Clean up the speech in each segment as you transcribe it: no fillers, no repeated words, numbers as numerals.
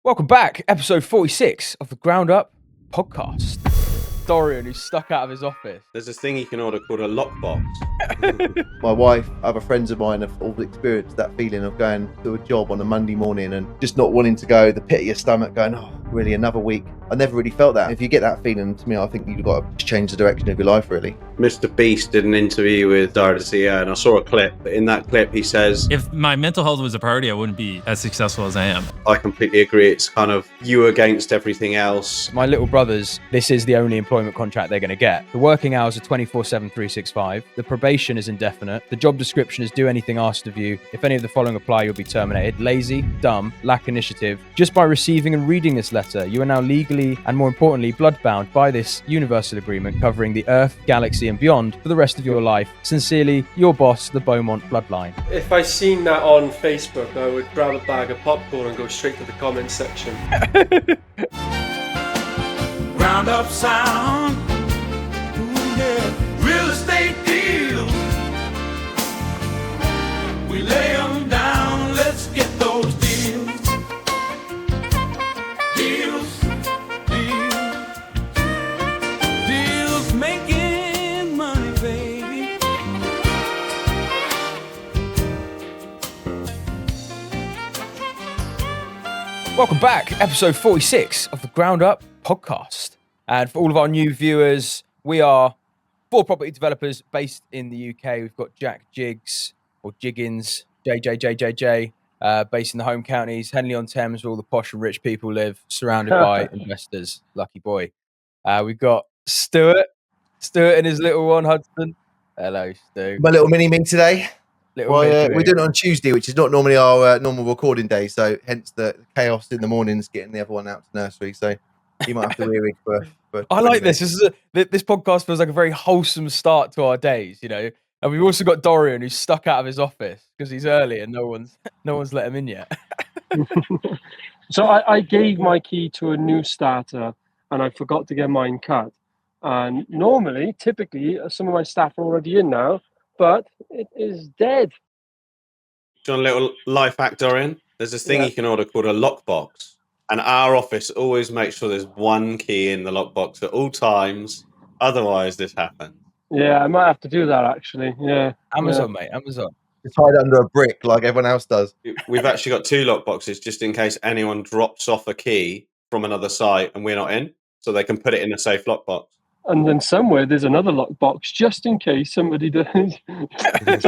Welcome back, episode 46 of the Ground Up podcast. Dorian, who's stuck out of his office. There's this thing you can order called a lockbox. My wife, other friends of mine have all experienced that feeling of going to a job on a Monday morning and just not wanting to go, the pit of your stomach going, oh, really, another week. I never really felt that. If you get that feeling, to me, I think you've got to change the direction of your life, really. Mr. Beast did an interview with Dorian, the CEO, and I saw a clip. But in that clip, he says, if my mental health was a priority, I wouldn't be as successful as I am. I completely agree. It's kind of you against everything else. My little brothers, this is the only employment contract they're going to get. The working hours are 24/7, 365. The probation is indefinite. The job description is do anything asked of you. If any of the following apply, you'll be terminated. Lazy, dumb, lack initiative. Just by receiving and reading this letter, you are now legally and more importantly, blood-bound by this universal agreement covering the Earth, galaxy and beyond for the rest of your life. Sincerely, your boss, the Beaumont Bloodline. If I seen that on Facebook, I would grab a bag of popcorn and go straight to the comments section. Ground up sound, ooh, yeah. Real estate deals. We lay them down, let's get those deals. Deals making money, baby. Welcome back, episode 46 of the Ground Up podcast. And for all of our new viewers, we are 4 property developers based in the UK. We've got Jack Jiggs, or Jiggins, JJJJJ, based in the home counties, Henley-on-Thames, where all the posh and rich people live, surrounded by investors. Lucky boy. We've got Stuart and his little one, Hudson. Hello, Stu. My little mini-me today. We're We're doing it on Tuesday, which is not normally our normal recording day, so hence the chaos in the mornings getting the other one out to nursery. So you might have to weary for I like this. This podcast feels like a very wholesome start to our days, you know. And we've also got Dorian, who's stuck out of his office because he's early and no one's let him in yet. So I gave my key to a new starter and I forgot to get mine cut. And typically, some of my staff are already in now, but it is dead. Do you want a little life hack, Dorian? There's this thing you can order called a lockbox. And our office always makes sure there's one key in the lockbox at all times. Otherwise, this happens. Yeah, I might have to do that, actually. Yeah. Amazon, mate, Amazon. It's tied under a brick like everyone else does. We've actually got 2 lockboxes just in case anyone drops off a key from another site and we're not in. So they can put it in a safe lockbox. And then somewhere there's another lockbox just in case somebody does. It's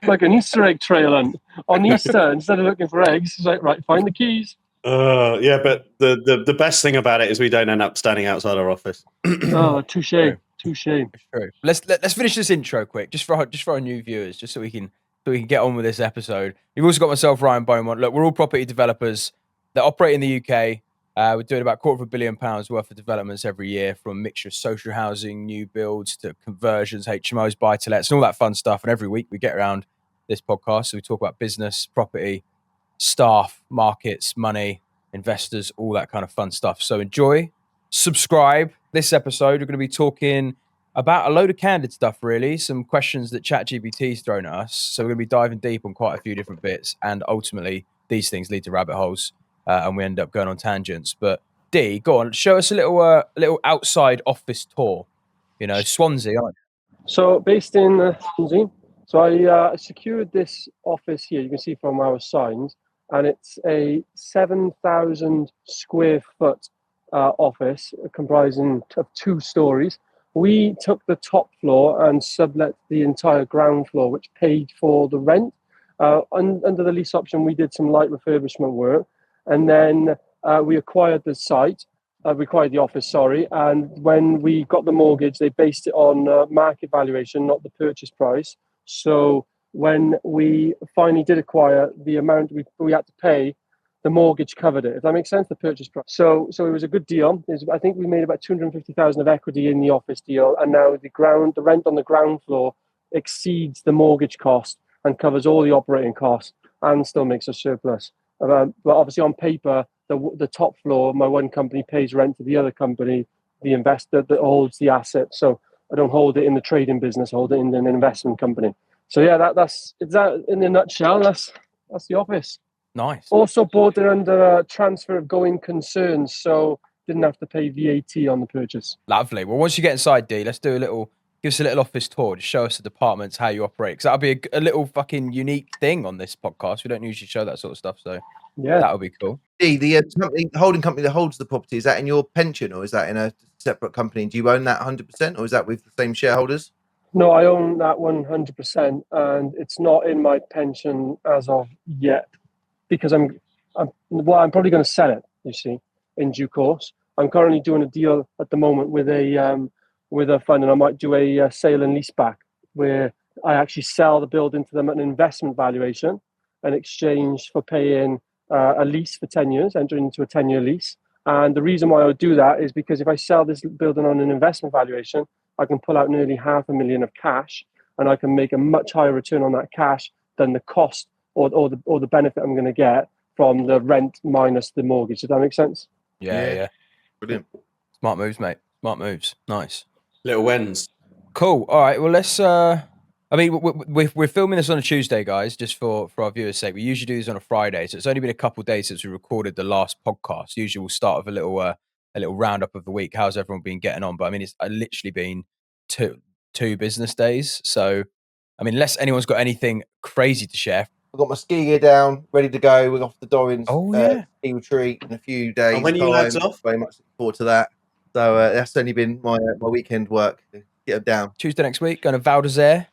like an Easter egg trail hunt. On Easter, instead of looking for eggs, it's like, right, find the keys. Yeah, but the best thing about it is we don't end up standing outside our office. Oh, touche. True. Let's finish this intro quick, just for our new viewers, just so we can get on with this episode. You've also got myself, Ryan Beaumont. Look, we're all property developers that operate in the UK. We're doing about £250 million worth of developments every year, from a mixture of social housing, new builds to conversions, HMOs, buy-to-lets, and all that fun stuff. And every week we get around this podcast, so we talk about business, property, staff, markets, money, investors, all that kind of fun stuff. So enjoy, subscribe. This episode, we're going to be talking about a load of candid stuff, really. Some questions that ChatGPT's thrown at us. So we're going to be diving deep on quite a few different bits. And ultimately, these things lead to rabbit holes. And we end up going on tangents. But D, go on, show us a little outside office tour. You know, Swansea, aren't you? So based in Swansea. So I secured this office here. You can see from our signs, and it's a 7,000 square foot office comprising of 2 stories. We took the top floor and sublet the entire ground floor, which paid for the rent. Under the lease option, we did some light refurbishment work. And then we acquired the site, we acquired the office, sorry. And when we got the mortgage, they based it on market valuation, not the purchase price. So when we finally did acquire, the amount we had to pay, the mortgage covered it, if that makes sense, the purchase price. So it was a good deal. I think we made about 250,000 of equity in the office deal. And now the rent on the ground floor exceeds the mortgage cost and covers all the operating costs and still makes a surplus. But obviously on paper, the top floor, my one company pays rent to the other company, the investor that holds the asset. So I don't hold it in the trading business, I hold it in an investment company. So yeah, that's in a nutshell. That's the office. Nice. Also bought it under a transfer of going concerns, so didn't have to pay VAT on the purchase. Lovely. Well, once you get inside, D, let's do give us a little office tour. Just show us the departments, how you operate. Because that'll be a little fucking unique thing on this podcast. We don't usually show that sort of stuff, so Yeah. that'll be cool. D, the holding company that holds the property, is that in your pension or is that in a separate company? Do you own that 100% or is that with the same shareholders? No, I own that 100%, and it's not in my pension as of yet, because I'm probably going to sell it. You see, in due course. I'm currently doing a deal at the moment with a fund, and I might do a sale and lease back where I actually sell the building to them at an investment valuation in exchange for paying a lease for 10 years, entering into a 10-year lease. And the reason why I would do that is because if I sell this building on an investment valuation, I can pull out nearly $500,000 of cash, and I can make a much higher return on that cash than the cost or the benefit I'm going to get from the rent minus the mortgage. Does that make sense? Yeah. Brilliant. Smart moves, mate. Smart moves. Nice. Little wins. Cool. All right. Well, let's. I mean, we're filming this on a Tuesday, guys, just for our viewers' sake. We usually do this on a Friday, so it's only been a couple of days since we recorded the last podcast. Usually, we'll start with a little roundup of the week. How's everyone been getting on? But I mean, it's literally been two business days. So, I mean, unless anyone's got anything crazy to share. I've got my ski gear down, ready to go. We're off to Dorian's ski retreat in a few days. And when you lads off? Very much looking forward to that. So that's only been my weekend work. Get them down. Tuesday next week, going to Val d'Isère.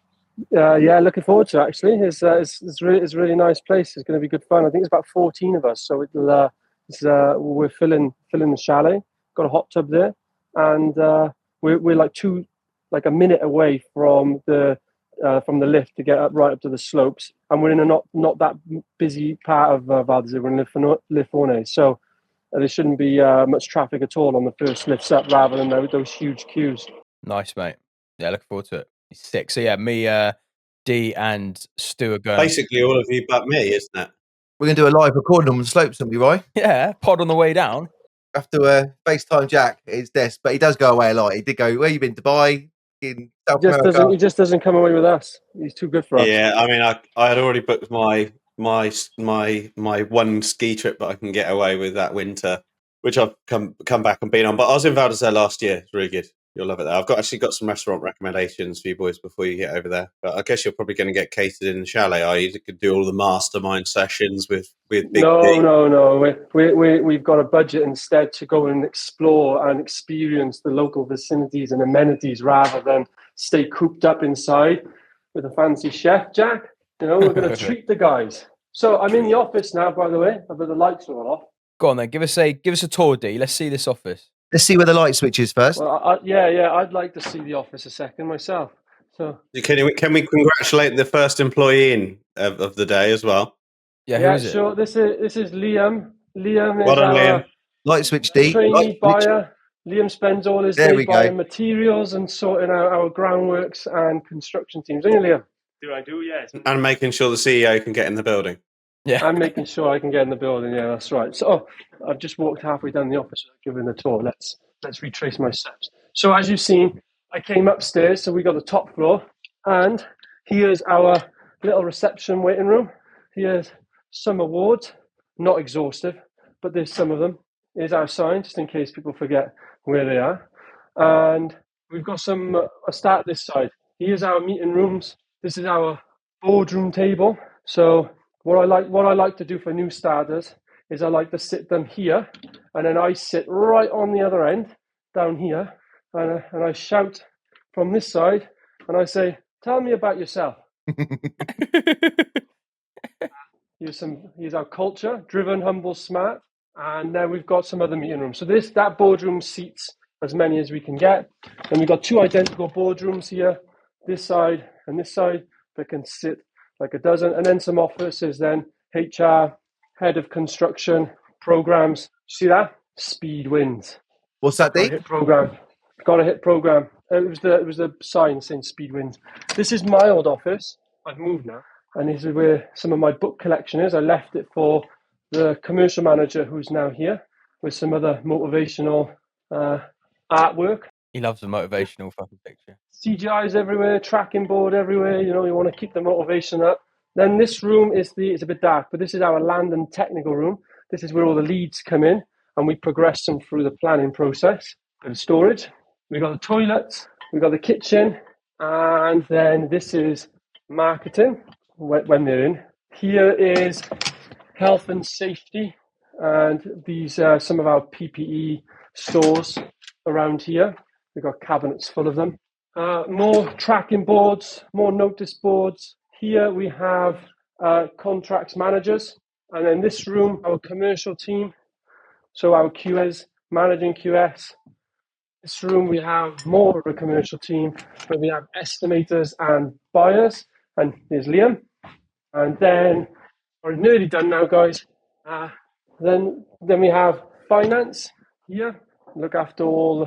Yeah, looking forward to it, actually. It's a really nice place. It's going to be good fun. I think it's about 14 of us, so we're filling the chalet. Got a hot tub there, and we're like a minute away from the lift to get right up to the slopes, and we're in a not that busy part of Val d'Isère. We're in Le Fournet, so there shouldn't be much traffic at all on the first lifts up, rather than those huge queues. Nice, mate. Yeah, looking forward to it. Sick. So yeah, me, D, and Stu are going. Basically, all of you but me, isn't it? We're going to do a live recording on the slopes, aren't we, Roy? Yeah, pod on the way down. Have to FaceTime Jack at his desk, but he does go away a lot. He did go, where you been? Dubai? In South America? He just doesn't come away with us. He's too good for us. Yeah, I mean, I had already booked my one ski trip that I can get away with that winter, which I've come back and been on. But I was in Val d'Isère last year. It's really good. You'll love it there. I've actually got some restaurant recommendations for you boys before you get over there. But I guess you're probably going to get catered in the chalet, are you? You could do all the mastermind sessions with Big D. No. We've got a budget instead to go and explore and experience the local vicinities and amenities rather than stay cooped up inside with a fancy chef, Jack. You know, we're going to treat the guys. So I'm in the office now, by the way, but the lights are all off. Go on then, give us a tour, D. Let's see this office. Let's see where the light switch is first. Well, I'd like to see the office a second myself. So Can we congratulate the first employee of the day as well? Yeah, who is it? Sure. This is Liam. Liam is Well done, our Liam. Light switch D. trainee buyer. Liam spends all his There day we go. buying materials and sorting out our groundworks and construction teams. Don't you, Liam? Do I do? Yes. And making sure the CEO can get in the building. Yeah, I'm making sure I can get in the building. Yeah, that's right. So I've just walked halfway down the office giving the tour. Let's retrace my steps. So as you've seen, I came upstairs. So we got the top floor, and here's our little reception waiting room. Here's some awards, not exhaustive, but there's some of them. Here's our sign, just in case people forget where they are. And we've got some. I'll start this side. Here's our meeting rooms. This is our boardroom table. So what I like to do for new starters is I like to sit them here, and then I sit right on the other end, down here, and I shout from this side, and I say, "Tell me about yourself." Here's our culture: driven, humble, smart. And then we've got some other meeting rooms. So that boardroom seats as many as we can get. And we've got two identical boardrooms here, this side and this side, that can sit like a dozen. And then some offices, then HR, head of construction, programs. See that? Speed wins. What's that, D? Got to hit program. It was the sign saying speed wins. This is my old office. I've moved now. And this is where some of my book collection is. I left it for the commercial manager who's now here with some other motivational artwork. He loves the motivational fucking picture. CGI's everywhere, tracking board everywhere. You know, you want to keep the motivation up. Then this room it's a bit dark, but this is our land and technical room. This is where all the leads come in, and we progress them through the planning process. Bit of storage. We've got the toilets, we've got the kitchen, and then this is marketing when they're in. Here is health and safety, and these are some of our PPE stores around here. We've got cabinets full of them. More tracking boards, more notice boards. Here we have contracts managers, and in this room, our commercial team. So our QS, managing QS. This room we have more of a commercial team, where we have estimators and buyers. And here's Liam. And then we're nearly done now, guys. Then we have finance here, look after all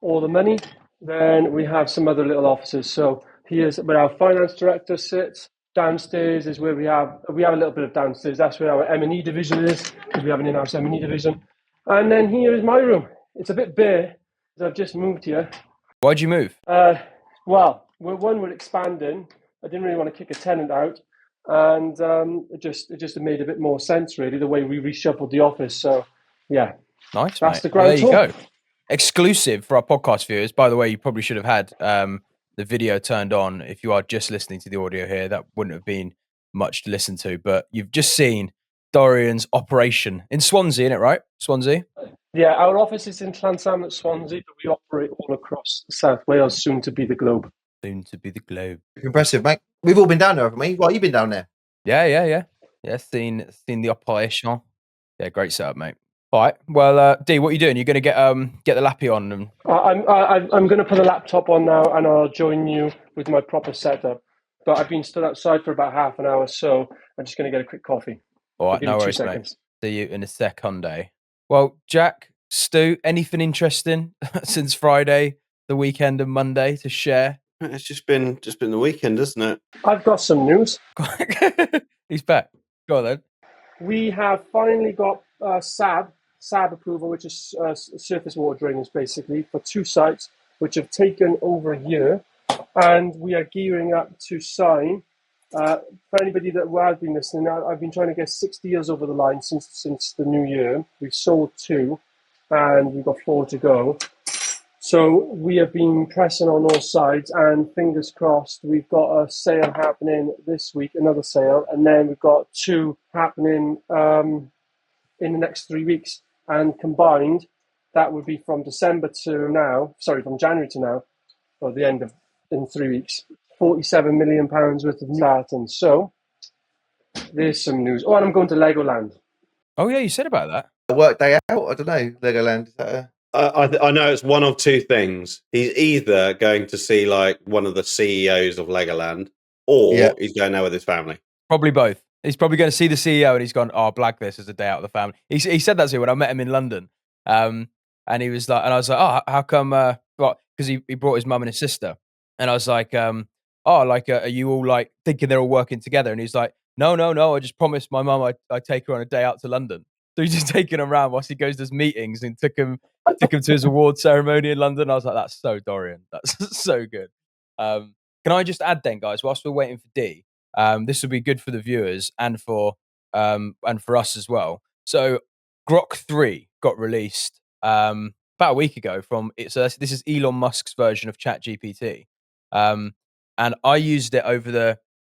the money. Then we have some other little offices. So here's where our finance director sits. Downstairs is where we have a little bit of downstairs. That's where our M&E division is, because we have an in-house M&E division. And then here is my room. It's a bit bare, because I've just moved here. Why'd you move? Well, we're expanding. I didn't really want to kick a tenant out, and it just made a bit more sense, really, the way we reshuffled the office. So, yeah, Nice, that's mate. the grand There you tour. go. Exclusive for our podcast viewers. By the way, you probably should have had the video turned on. If you are just listening to the audio here, that wouldn't have been much to listen to. But you've just seen Dorian's operation in Swansea, isn't it, right? Swansea? Yeah, our office is in Llansamlet, Swansea, but we operate all across South Wales, soon to be the globe. Soon to be the globe. Impressive, mate. We've all been down there, haven't we? Well, you've been down there. Yeah. Seen the operation. Yeah, great setup, mate. All right. Well, D, what are you doing? You're going to get the lappy on. And... I'm going to put the laptop on now, and I'll join you with my proper setup. But I've been stood outside for about half an hour, so I'm just going to get a quick coffee. All right, Give no me 2 worries, mate. seconds. See you in a second. Well, Jack, Stu, anything interesting since Friday, the weekend, and Monday to share? It's just been the weekend, isn't it? I've got some news. He's back. Go on then. We have finally got SAB approval, which is surface water drainage, basically, for 2 sites, which have taken over a year. And we are gearing up to sign. For anybody that has been listening, I've been trying to get 6 deals over the line since the new year. We've sold 2, and we've got 4 to go. So we have been pressing on all sides, and fingers crossed, we've got a sale happening this week, another sale, and then we've got 2 happening in the next 3 weeks. And combined, that would be from January to now, or the end of in 3 weeks. £47 million worth of new starting. So there's some news. Oh, and I'm going to Legoland. Oh, yeah, you said about that. A work day out? I don't know. Legoland. Is that I know it's one of 2 things. He's either going to see like one of the CEOs of Legoland, or he's going there with his family. Probably both. He's probably going to see the CEO and he's gone, oh, blag this as a day out of the family. He said that to me when I met him in London. And he was like, and I was like, oh, how come? Because he brought his mum and his sister. And I was like, are you all like thinking they're all working together? And he's like, no. I just promised my mum I'd take her on a day out to London. So he's just taking him around whilst he goes to his meetings, and took him to his award ceremony in London. I was like, that's so Dorian. That's so good. Can I just add then, guys, whilst we're waiting for D, this will be good for the viewers and for us as well. So Grok 3 got released about a week ago so this is Elon Musk's version of ChatGPT. And I used it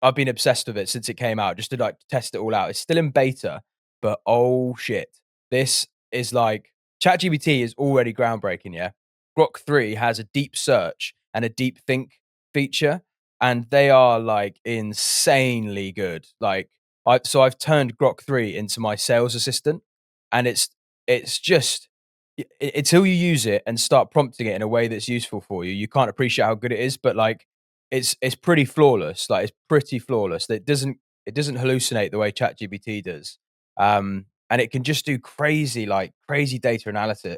I've been obsessed with it since it came out, just to like test it all out. It's still in beta, but oh shit. This is like, ChatGPT is already groundbreaking, yeah? Grok 3 has a deep search and a deep think feature, and they are like insanely good. Like, I've turned Grok 3 into my sales assistant, and it's just, until you use it and start prompting it in a way that's useful for you, you can't appreciate how good it is. But like, it's pretty flawless. Like, it's pretty flawless. It doesn't hallucinate the way ChatGPT does. And it can just do crazy data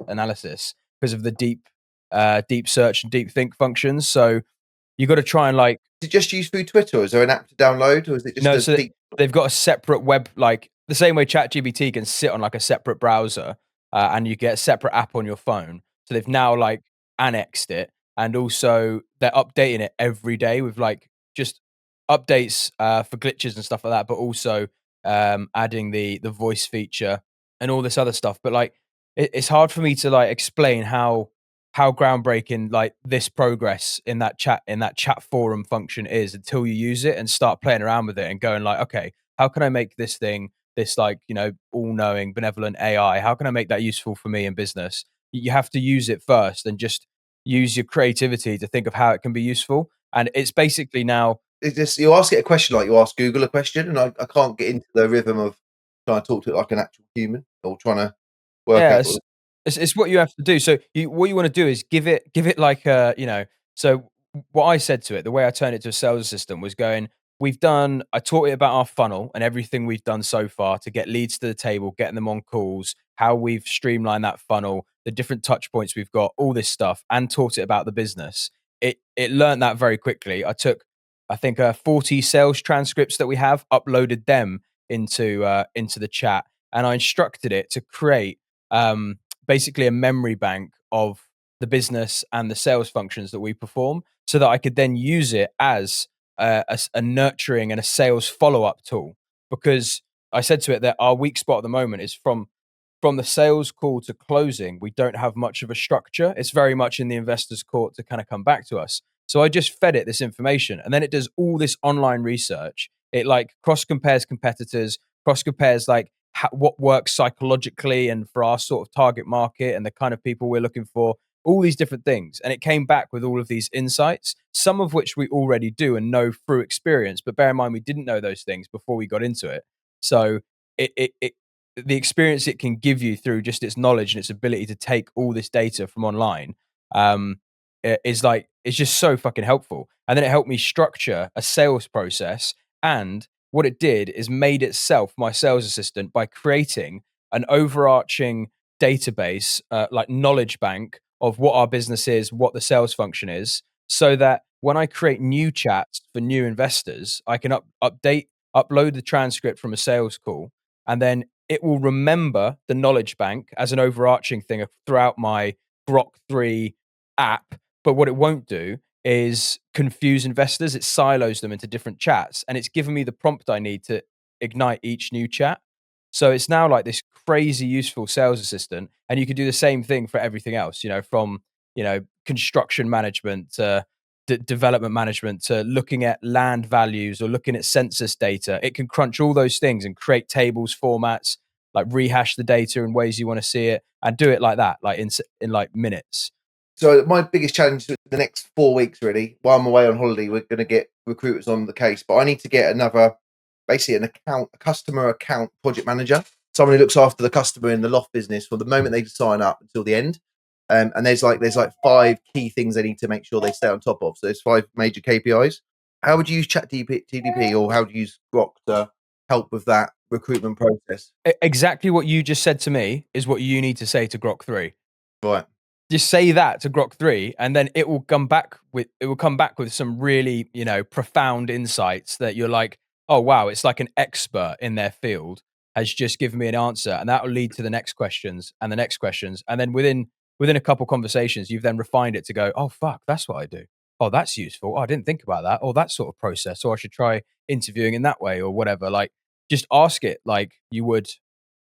analysis because of the deep search and deep think functions. So you got to try and like. Is it just used through Twitter? Or is there an app to download, or is it just No? So they've got a separate web, like the same way ChatGPT can sit on like a separate browser, and you get a separate app on your phone. So they've now like annexed it, and also they're updating it every day with like just updates for glitches and stuff like that, but also adding the voice feature and all this other stuff. But like, it's hard for me to like explain how groundbreaking like this progress in that chat forum function is until you use it and start playing around with it and going like, okay, how can I make this thing, this like, you know, all-knowing benevolent AI, how can I make that useful for me in business? You have to use it first and just use your creativity to think of how it can be useful. And it's basically now, It's just, you ask it a question like you ask Google a question, and I can't get into the rhythm of trying to talk to it like an actual human, or trying to work yeah, out. it's what you have to do. So what you want to do is give it like a, you know, so what I said to it, the way I turned it to a sales assistant was going, I taught it about our funnel and everything we've done so far to get leads to the table, getting them on calls, how we've streamlined that funnel, the different touch points we've got, all this stuff, and taught it about the business. It learned that very quickly. I think 40 sales transcripts that we have, uploaded them into the chat, and I instructed it to create basically a memory bank of the business and the sales functions that we perform, so that I could then use it as a nurturing and a sales follow-up tool. Because I said to it that our weak spot at the moment is from the sales call to closing, we don't have much of a structure. It's very much in the investor's court to kind of come back to us. So I just fed it this information, and then it does all this online research. It like cross compares competitors, cross compares like what works psychologically and for our sort of target market and the kind of people we're looking for, all these different things. And it came back with all of these insights, some of which we already do and know through experience. But bear in mind, we didn't know those things before we got into it. So the experience it can give you through just its knowledge and its ability to take all this data from online is like, it's just so fucking helpful. And then it helped me structure a sales process. And what it did is made itself my sales assistant by creating an overarching database, like knowledge bank of what our business is, what the sales function is, so that when I create new chats for new investors, I can upload the transcript from a sales call, and then it will remember the knowledge bank as an overarching thing throughout my Grok 3 app. But what it won't do is confuse investors. It silos them into different chats, and it's given me the prompt I need to ignite each new chat. So it's now like this crazy useful sales assistant, and you can do the same thing for everything else, you know, from, you know, construction management to development management to looking at land values or looking at census data. It can crunch all those things and create tables, formats, like rehash the data in ways you want to see it, and do it like that, like in like minutes. So my biggest challenge for the next 4 weeks, really, while I'm away on holiday, we're going to get recruiters on the case, but I need to get basically a customer account project manager, someone who looks after the customer in the loft business from the moment they sign up until the end. And there's like 5 key things they need to make sure they stay on top of. So there's 5 major KPIs. How would you use ChatGPT, or how do you use Grok to help with that recruitment process? Exactly what you just said to me is what you need to say to Grok 3. Right. Just say that to Grok 3, and then it will come back with some really, you know, profound insights that you're like, oh wow, it's like an expert in their field has just given me an answer, and that will lead to the next questions and the next questions, and then within a couple conversations, you've then refined it to go, oh fuck, that's what I do. Oh, that's useful. Oh, I didn't think about that. Oh, that sort of process. Or I should try interviewing in that way, or whatever. Like, just ask it like you would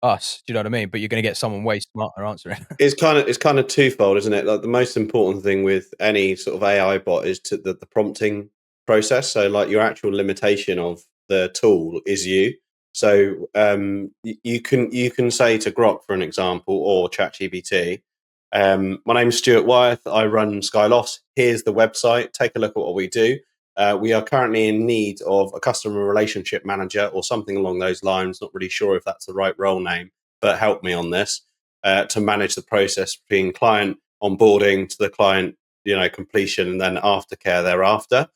us. Do you know what I mean? But you're going to get someone way smarter answering. It's kind of twofold, isn't it? Like, the most important thing with any sort of AI bot is the prompting process. So like, your actual limitation of the tool is you. So you can say to Grok, for an example, or ChatGPT, my name's Stuart Wyeth, I run Skylofts. Here's the website. Take a look at what we do. We are currently in need of a customer relationship manager or something along those lines. Not really sure if that's the right role name, but help me on this, to manage the process between client onboarding to the client, you know, completion, and then aftercare thereafter.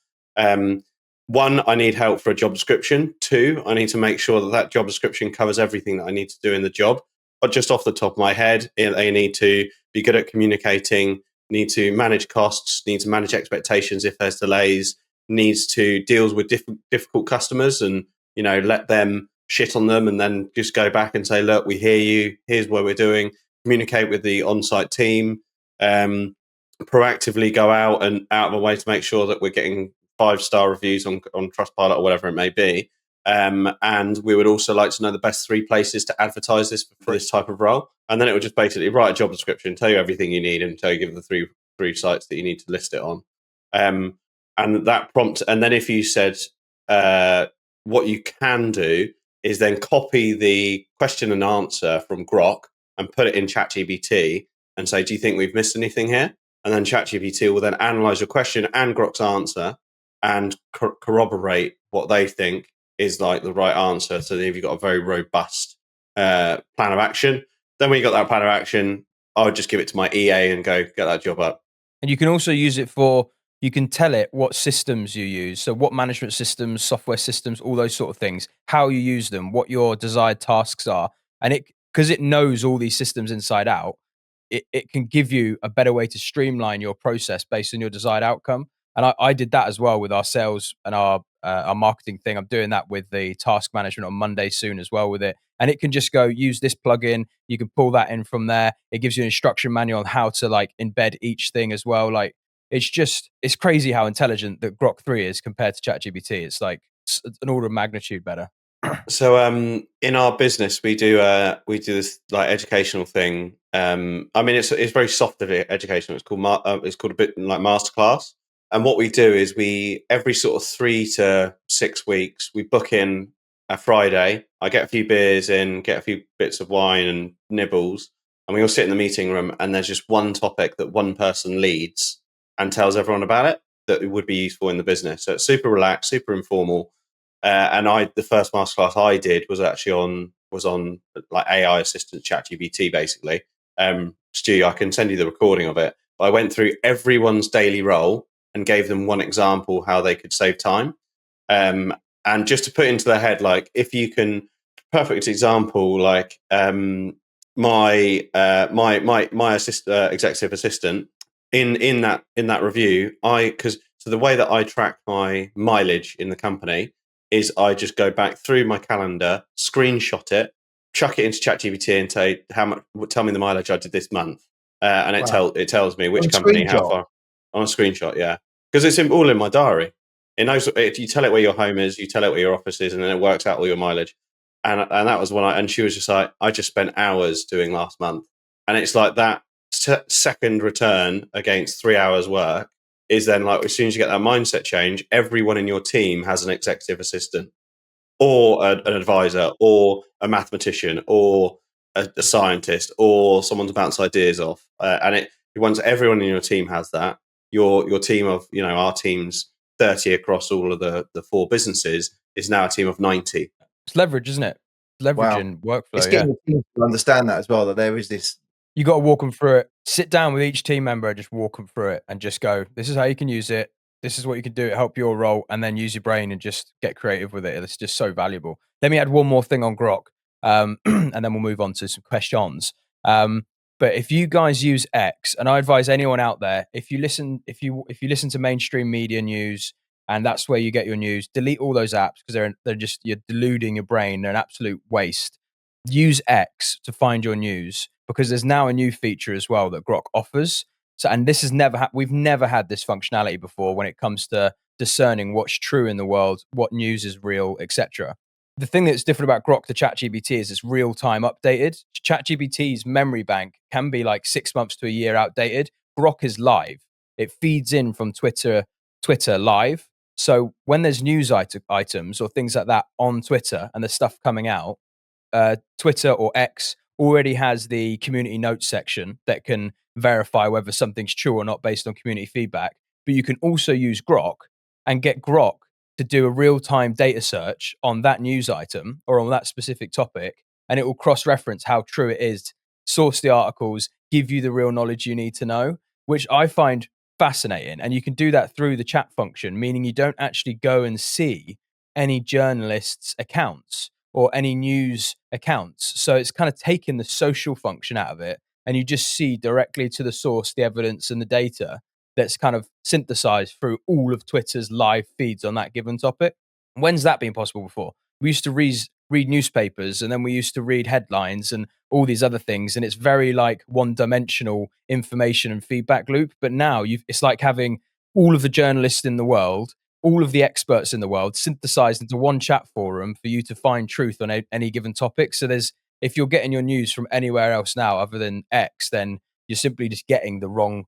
One, I need help for a job description. 2, I need to make sure that job description covers everything that I need to do in the job. But just off the top of my head, they need to be good at communicating, need to manage costs, need to manage expectations if there's delays, needs to deal with difficult customers and, you know, let them shit on them and then just go back and say, look, we hear you, here's what we're doing, communicate with the on-site team, proactively go out of a way to make sure that we're getting 5-star reviews on Trustpilot or whatever it may be. And we would also like to know the best 3 places to advertise this for this type of role. And then it would just basically write a job description, tell you everything you need, and give the three sites that you need to list it on. And that prompt, and then if you said what you can do is then copy the question and answer from Grok and put it in ChatGPT and say, do you think we've missed anything here? And then ChatGPT will then analyze your question and Grok's answer and corroborate what they think is like the right answer. So then you've got a very robust plan of action. Then when you got that plan of action, I would just give it to my EA and go, get that job up. And you can also use it for, you can tell it what systems you use. So what management systems, software systems, all those sort of things, how you use them, what your desired tasks are. And it, because it knows all these systems inside out, it can give you a better way to streamline your process based on your desired outcome. And I did that as well with our sales and our marketing thing. I'm doing that with the task management on Monday soon as well with it. And it can just go, use this plugin. You can pull that in from there. It gives you an instruction manual on how to like embed each thing as well. Like it's crazy how intelligent that Grok 3 is compared to ChatGPT. It's like an order of magnitude better. So in our business we do this like educational thing. I mean it's very soft educational. It's called a bit like masterclass. And what we do is we every sort of 3 to 6 weeks we book in a Friday. I get a few beers in, get a few bits of wine and nibbles, and we all sit in the meeting room. And there's just one topic that one person leads and tells everyone about it that would be useful in the business. So it's super relaxed, super informal. And the first masterclass I did was actually on like AI assistant ChatGPT, basically. Stu, I can send you the recording of it. But I went through everyone's daily role and gave them one example how they could save time. And just to put into their head, like if you can, perfect example, like my executive assistant in that review, so the way that I track my mileage in the company is I just go back through my calendar, screenshot it, chuck it into ChatGPT and say tell me the mileage I did this month, and it tells me which company, how far. On a screenshot, yeah, because it's all in my diary. It knows if you tell it where your home is, you tell it where your office is, and then it works out all your mileage. And that was when and she was just like, I just spent hours doing last month, and it's like that second return against 3 hours work is then like as soon as you get that mindset change, everyone in your team has an executive assistant or an advisor or a mathematician or a scientist or someone to bounce ideas off. And once everyone in your team has that, your team of, our team's 30 across all of the 4 businesses is now a team of 90. It's leverage, isn't it? Leveraging workflow. It's getting the team to understand that as well, that there is this. You got to walk them through it. Sit down with each team member, just walk them through it and just go, this is how you can use it. This is what you can do to help your role, and then use your brain and just get creative with it. It's just so valuable. Let me add one more thing on Grok, and then we'll move on to some questions. But if you guys use X, and I advise anyone out there, if you listen to mainstream media news, and that's where you get your news, delete all those apps because they're just, you're deluding your brain. They're an absolute waste. Use X to find your news, because there's now a new feature as well that Grok offers. So, and this has we've never had this functionality before when it comes to discerning what's true in the world, what news is real, etc. The thing that's different about Grok to ChatGPT is it's real time updated. ChatGPT's memory bank can be like 6 months to a year outdated. Grok is live. It feeds in from Twitter live. So when there's news items or things like that on Twitter and there's stuff coming out, Twitter or X already has the community notes section that can verify whether something's true or not based on community feedback. But you can also use Grok and get Grok to do a real-time data search on that news item or on that specific topic, and it will cross-reference how true it is, source the articles, give you the real knowledge you need to know, which I find fascinating. And you can do that through the chat function, meaning you don't actually go and see any journalists' accounts or any news accounts. So it's kind of taking the social function out of it, and you just see directly to the source, the evidence and the data that's kind of synthesized through all of Twitter's live feeds on that given topic. When's that been possible before? We used to read newspapers, and then we used to read headlines and all these other things, and it's very like one-dimensional information and feedback loop. But now it's like having all of the journalists in the world all of the experts in the world synthesized into one chat forum for you to find truth on any given topic. So if you're getting your news from anywhere else now other than X, then you're simply just getting the wrong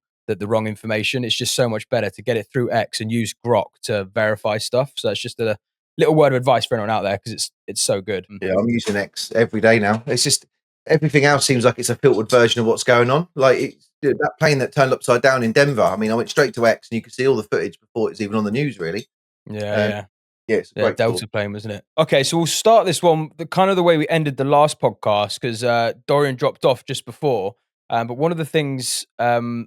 information. It's just so much better to get it through X and use Grok to verify stuff. So that's just a little word of advice for anyone out there, because it's so good. Yeah, I'm using X every day now. It's just everything else seems like it's a filtered version of what's going on. Like that plane that turned upside down in Denver. I mean, I went straight to X and you could see all the footage before it's even on the news, really. Yeah. It's a great Delta tool. plane, wasn't it? Okay, so we'll start this one the way we ended the last podcast, because Dorian dropped off just before. But one of the things we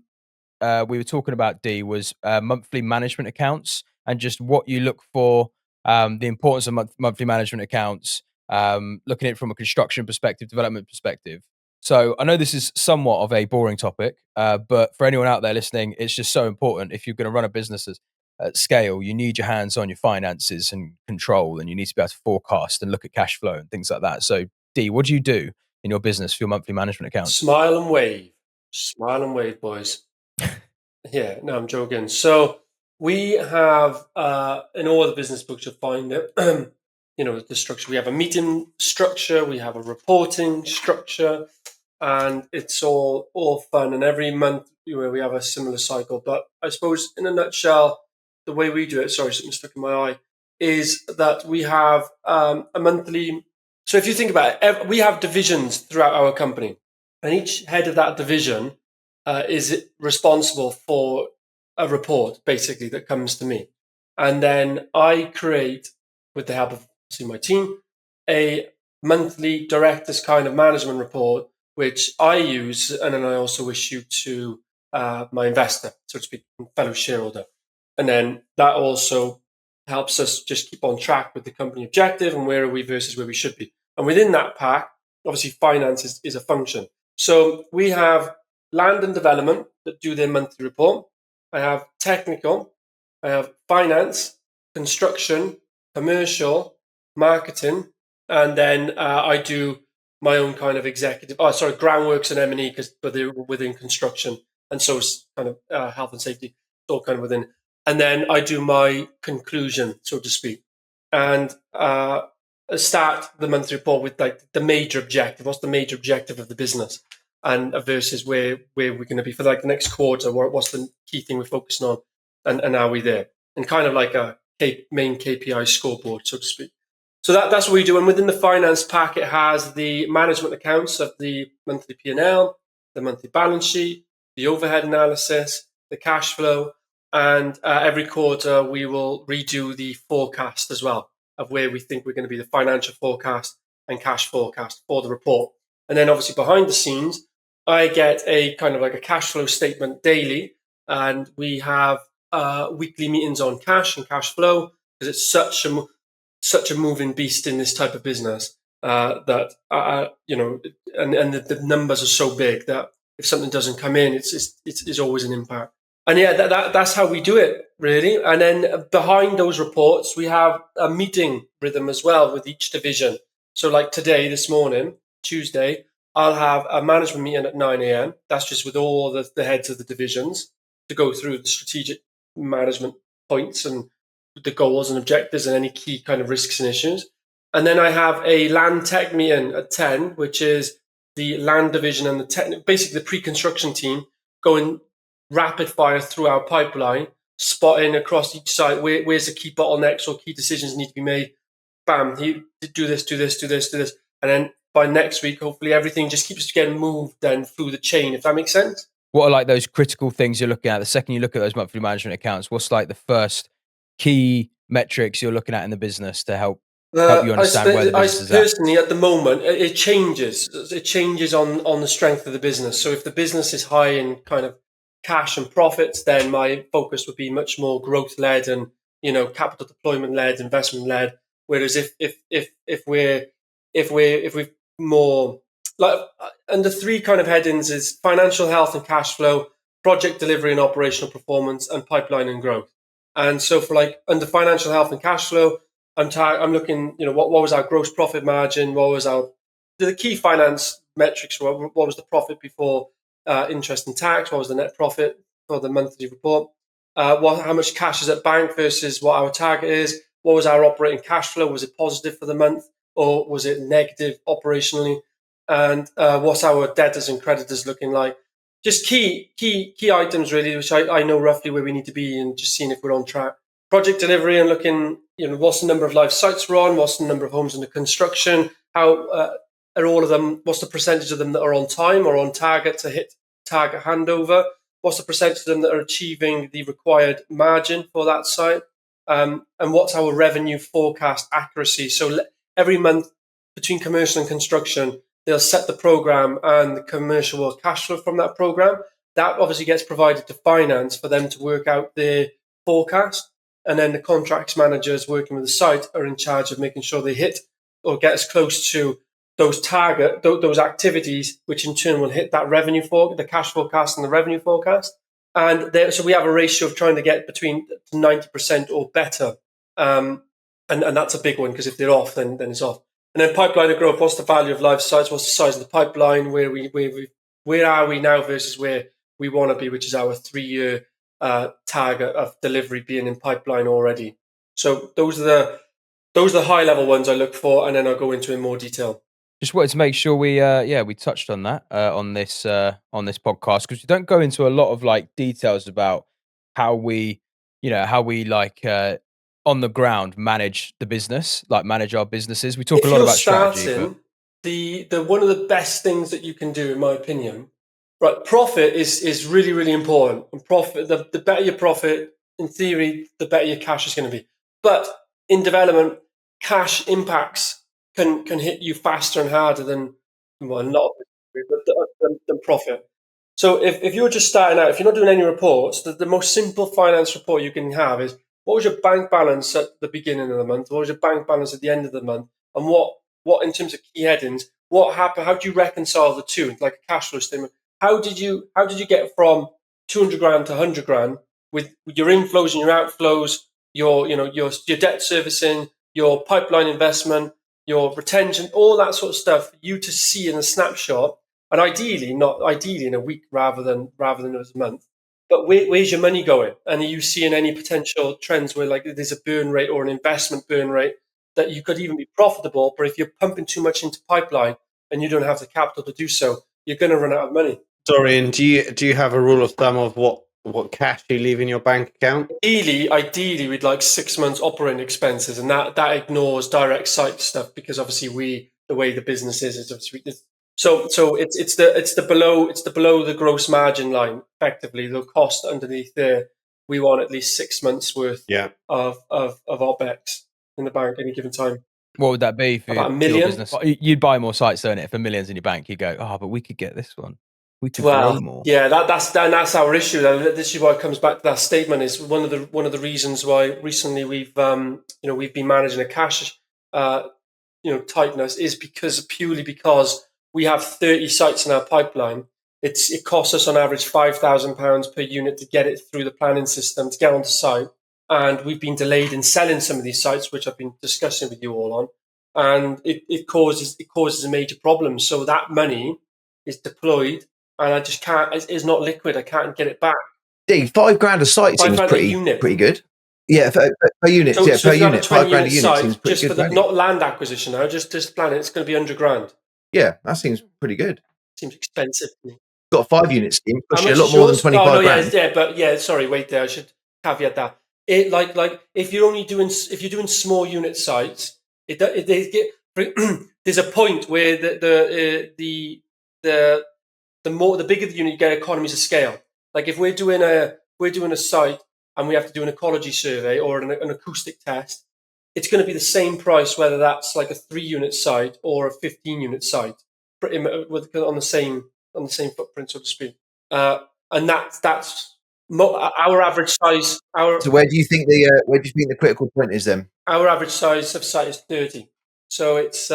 were talking about, D, was monthly management accounts and just what you look for, the importance of monthly management accounts, looking at it from a construction perspective, development perspective. So I know this is somewhat of a boring topic, but for anyone out there listening, it's just so important. If you're going to run a business at scale, you need your hands on your finances and control, and you need to be able to forecast and look at cash flow and things like that. So, D, what do you do in your business for your monthly management accounts? Smile and wave, boys. Yeah, no, I'm joking. So we have in all the business books, you'll find it. The structure. We have a meeting structure, we have a reporting structure, and it's all fun. And every month we have a similar cycle. But I suppose in a nutshell, the way we do it, sorry, something stuck in my eye, is that we have a monthly. So if you think about it, we have divisions throughout our company, and each head of that division is responsible for a report, basically, that comes to me. And then I create, with the help of my team, a monthly director's kind of management report, which I use, and then I also issue to my investor, so to speak, fellow shareholder. And then that also helps us just keep on track with the company objective and where are we versus where we should be. And within that pack, obviously, finance is a function. So we have land and development that do their monthly report. I have technical, I have finance, construction, commercial, marketing, and then I do my own kind of executive. Groundworks and M&E, but they're within construction, and so it's kind of health and safety. It's all kind of within. And then I do my conclusion, so to speak, and start the monthly report with like the major objective. What's the major objective of the business, and versus where we're going to be for like the next quarter? What's the key thing we're focusing on, and are we there? And kind of like a main KPI scoreboard, so to speak. So that's what we do. And within the finance pack, it has the management accounts of the monthly P&L, the monthly balance sheet, the overhead analysis, the cash flow, and every quarter we will redo the forecast as well of where we think we're going to be, the financial forecast and cash forecast for the report. And then obviously behind the scenes, I get a kind of like a cash flow statement daily, and we have weekly meetings on cash and cash flow, because it's such a moving beast in this type of business that and the numbers are so big that if something doesn't come in, it's always an impact. And yeah, that's how we do it, really. And then behind those reports, we have a meeting rhythm as well with each division. So like today, this morning, Tuesday, I'll have a management meeting at 9 a.m. That's just with all the heads of the divisions to go through the strategic management points and the goals and objectives and any key kind of risks and issues. And then I have a land tech meeting at 10, which is the land division and basically the pre-construction team going rapid fire through our pipeline, spotting across each site where's the key bottlenecks or key decisions need to be made. Bam, do this. And then by next week, hopefully everything just keeps getting moved then through the chain, if that makes sense. What are like those critical things you're looking at? The second you look at those monthly management accounts, what's like the first key metrics you're looking at in the business to help you understand where the business is at? Personally, at the moment, it changes. It changes on the strength of the business. So if the business is high in kind of cash and profits, then my focus would be much more growth led and capital deployment led, investment led. Whereas if we're more like, and the three kind of headings is financial health and cash flow, project delivery and operational performance, and pipeline and growth. And so for like under financial health and cash flow, I'm looking, what was our gross profit margin? What was the key finance metrics? What was the profit before interest and tax? What was the net profit for the monthly report? how much cash is at bank versus what our target is. What was our operating cash flow? Was it positive for the month, or was it negative operationally? And what's our debtors and creditors looking like? Just key items really, which I know roughly where we need to be, and just seeing if we're on track. Project delivery and looking, what's the number of live sites we're on, what's the number of homes under construction, how are all of them, what's the percentage of them that are on time or on target to hit target handover, what's the percentage of them that are achieving the required margin for that site, and what's our revenue forecast accuracy. So every month between commercial and construction, they'll set the program and the commercial cash flow from that program. That obviously gets provided to finance for them to work out their forecast. And then the contracts managers working with the site are in charge of making sure they hit or get as close to those activities, which in turn will hit that revenue the cash forecast and the revenue forecast. And so we have a ratio of trying to get between 90% or better. And that's a big one, because if they're off, then it's off. And then pipeline of growth, what's the value of live sites? What's the size of the pipeline? Where are we now versus where we want to be, which is our 3-year target of delivery being in pipeline already. So those are the high level ones I look for, and then I'll go into in more detail. Just wanted to make sure we touched on that on this podcast, because we don't go into a lot of like details about how we on the ground manage the business, like manage our businesses. We talk a lot about strategy. The one of the best things that you can do, in my opinion, right? Profit is really, really important. And profit, the better your profit, in theory, the better your cash is going to be. But in development, cash impacts can hit you faster and harder than profit. So if you're just starting out, if you're not doing any reports, the most simple finance report you can have is, what was your bank balance at the beginning of the month? What was your bank balance at the end of the month? And what in terms of key headings, what happened? How do you reconcile the two, like a cash flow statement? How did you get from 200 grand to 100 grand with your inflows and your outflows, your debt servicing, your pipeline investment, your retention, all that sort of stuff for you to see in a snapshot, and ideally in a week rather than a month. But where's your money going? And are you seeing any potential trends where like there's a burn rate or an investment burn rate that you could even be profitable, but if you're pumping too much into pipeline and you don't have the capital to do so, you're going to run out of money. Dorian, do you have a rule of thumb of what cash you leave in your bank account? Ideally, we'd like 6 months operating expenses, and that ignores direct site stuff, because obviously the way the business is obviously so it's the below the gross margin line, effectively the cost underneath there. We want at least 6 months worth of OpEx in the bank at any given time. What would that be for about your $1 million? business? You'd buy more sites, don't it? For millions in your bank, you go, but we could get this one. We could grow more. Yeah, that's our issue. This is why it comes back to that statement. Is one of the reasons why recently we've been managing a cash tightness is purely because we have 30 sites in our pipeline. It costs us on average £5,000 per unit to get it through the planning system, to get onto site, and we've been delayed in selling some of these sites, which I've been discussing with you all on, and it causes a major problem. So that money is deployed, and I just can't. It's not liquid. I can't get it back. £5,000 a site seems pretty good. Yeah, per unit. So per unit, £5,000 a unit site, seems pretty just good. For not land acquisition now, just planning. It's going to be £100,000. Yeah, that seems pretty good. Seems expensive to me. Got a 5-unit scheme, push a lot more than 25 grand. Sorry, wait there. I should caveat that. It like if you're doing small unit sites, there's a point where the bigger the unit, you get economies of scale. Like if we're doing a site and we have to do an ecology survey or an acoustic test, it's going to be the same price whether that's like a 3-unit site or a 15-unit site, on the same footprint, so to speak. And that's our average size. So where do you think the critical point is then? Our average size of site is 30. So it's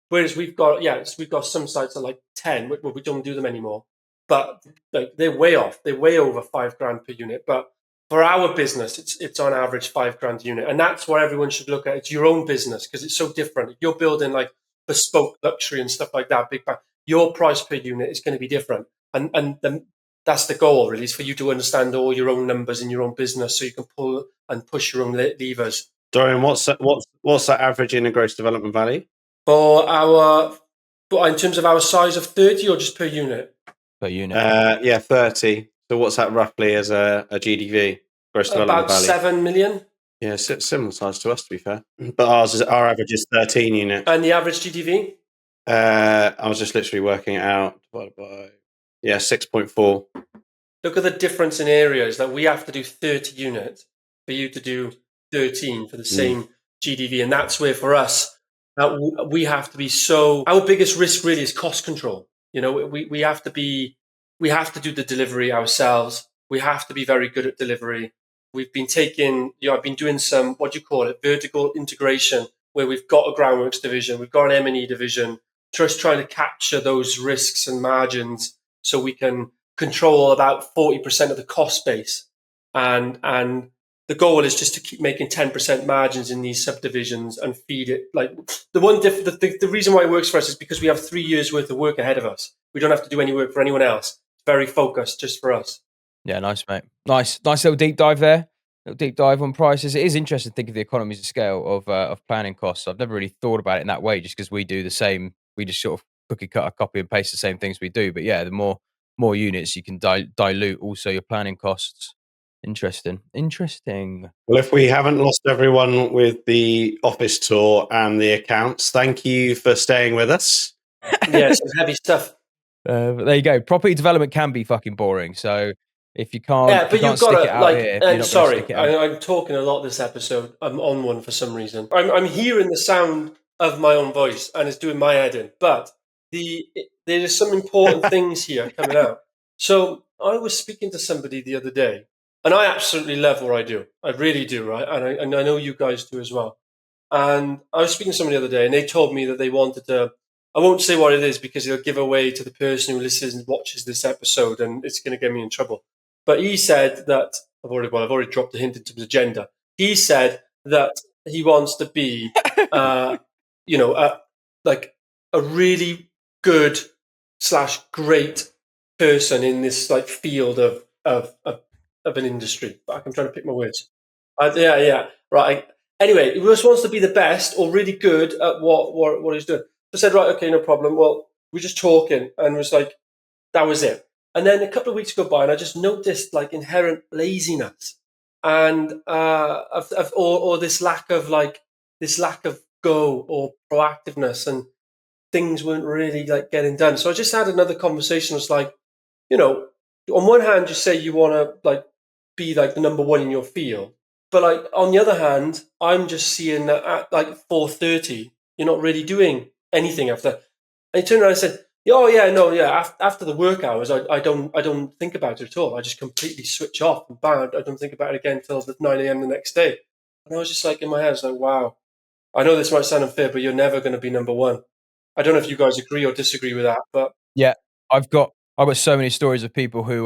whereas we've got some sites are like 10. We don't do them anymore, but they're way off. They're way over £5,000 per unit. But for our business, it's on average £5,000 a unit, and that's what everyone should look at. It's your own business because it's so different. If you're building like bespoke luxury and stuff like that, big bang, your price per unit is going to be different, and that's the goal, really, is for you to understand all your own numbers in your own business, so you can pull and push your own levers. Dorian, what's that average in a gross development value? For in terms of our size of 30 or just per unit? Per unit. 30. So what's that roughly as a GDV, gross development About value? 7 million. Yeah, similar size to us, to be fair. But our average is 13 units. And the average GDV? I was just literally working it out. Divided by 6.4. Look at the difference in areas that we have to do 30 units for you to do 13 for the same GDV. And that's where, for us, we have to be our biggest risk really is cost control. You know, we have to do the delivery ourselves. We have to be very good at delivery. We've been I've been doing some, vertical integration, where we've got a groundworks division, we've got an M&E division, just trying to capture those risks and margins so we can control about 40% of the cost base. And the goal is just to keep making 10% margins in these subdivisions and feed it. Like the reason why it works for us is because we have 3 years worth of work ahead of us. We don't have to do any work for anyone else. It's very focused just for us. Yeah, nice, mate. Nice little deep dive there. Little deep dive on prices. It is interesting to think of the economies of scale of planning costs. I've never really thought about it in that way, just because we do the same. We just sort of cookie cutter, copy and paste the same things we do. But yeah, the more units you can dilute also your planning costs. Interesting. Well, if we haven't lost everyone with the office tour and the accounts, thank you for staying with us. Yeah, some heavy stuff. But there you go. Property development can be fucking boring. So if you can't, Yeah, but you've got stick it out like. here, And you're sorry, stick it out. I'm talking a lot this episode. I'm on one for some reason. I'm hearing the sound of my own voice, and it's doing my head in. But there's some important things here coming out. So I was speaking to somebody the other day, and I absolutely love what I do. I really do, right? And I know you guys do as well. And I was speaking to somebody the other day, and they told me that they wanted to. I won't say what it is because it'll give away to the person who listens and watches this episode, and it's going to get me in trouble. But he said that I've already dropped a hint into the gender. He said that he wants to be, like a really good / great person in this like field of an industry. I'm trying to pick my words. Right. Anyway, he just wants to be the best or really good at what he's doing. So I said, right, okay, no problem. Well, we're just talking, and it was like, that was it. And then a couple of weeks go by, and I just noticed like inherent laziness and or this lack of go or proactiveness, and things weren't really like getting done. So I just had another conversation. It's like, on one hand, you say you want to like be like the number one in your field, but like on the other hand, I'm just seeing that at like 4:30, you're not really doing anything after. And he turned around and said, "Oh yeah, no, yeah. After the work hours, I don't think about it at all. I just completely switch off and bang, I don't think about it again until 9 a.m. the next day." And I was just like in my head, I was like, "Wow, I know this might sound unfair, but you're never going to be number one." I don't know if you guys agree or disagree with that, but yeah, I've got so many stories of people who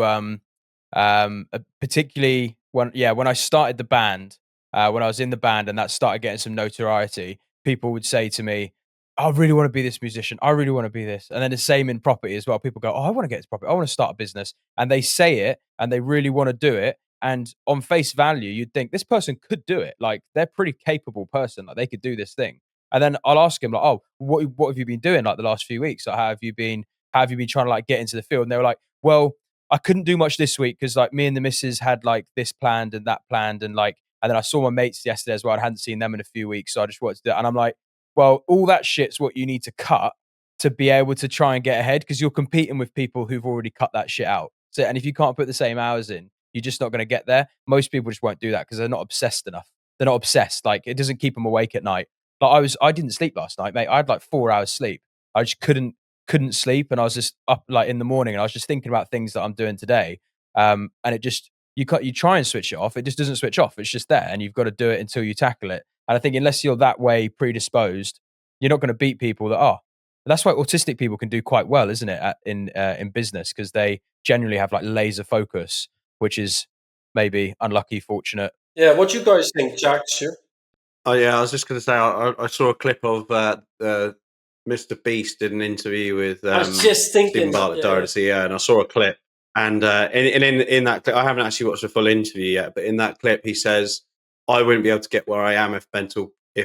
particularly when I started the band, when I was in the band and that started getting some notoriety, people would say to me, I really want to be this musician. I really want to be this. And then the same in property as well. People go, oh, I want to get into property. I want to start a business. And they say it and they really want to do it. And on face value, you'd think this person could do it. Like they're a pretty capable person. Like they could do this thing. And then I'll ask him like, oh, what have you been doing like the last few weeks? Like, how have you been trying to like get into the field? And they were like, well, I couldn't do much this week because like me and the missus had like this planned and that planned. And like, and then I saw my mates yesterday as well. I hadn't seen them in a few weeks. So I just wanted to do it. And I'm like, well, all that shit's what you need to cut to be able to try and get ahead because you're competing with people who've already cut that shit out. So, and if you can't put the same hours in, you're just not going to get there. Most people just won't do that because they're not obsessed enough. They're not obsessed. Like it doesn't keep them awake at night. Like I didn't sleep last night, mate. I had like 4 hours sleep. I just couldn't sleep. And I was just up like in the morning and I was just thinking about things that I'm doing today. And it just, you try and switch it off. It just doesn't switch off. It's just there and you've got to do it until you tackle it. And I think unless you're that way predisposed, you're not going to beat people that are. That's why autistic people can do quite well, isn't it, in business? Because they generally have like laser focus, which is maybe unlucky, fortunate. yeah. What do you guys think, Jack? Sure. Oh yeah, I was just going to say I saw a clip of Mr. Beast did an interview with I was just thinking Stephen Bartlett, that, Dorian, and I saw a clip, And in that clip, I haven't actually watched a full interview yet, but in that clip, he says, "I wouldn't be able to get where I am if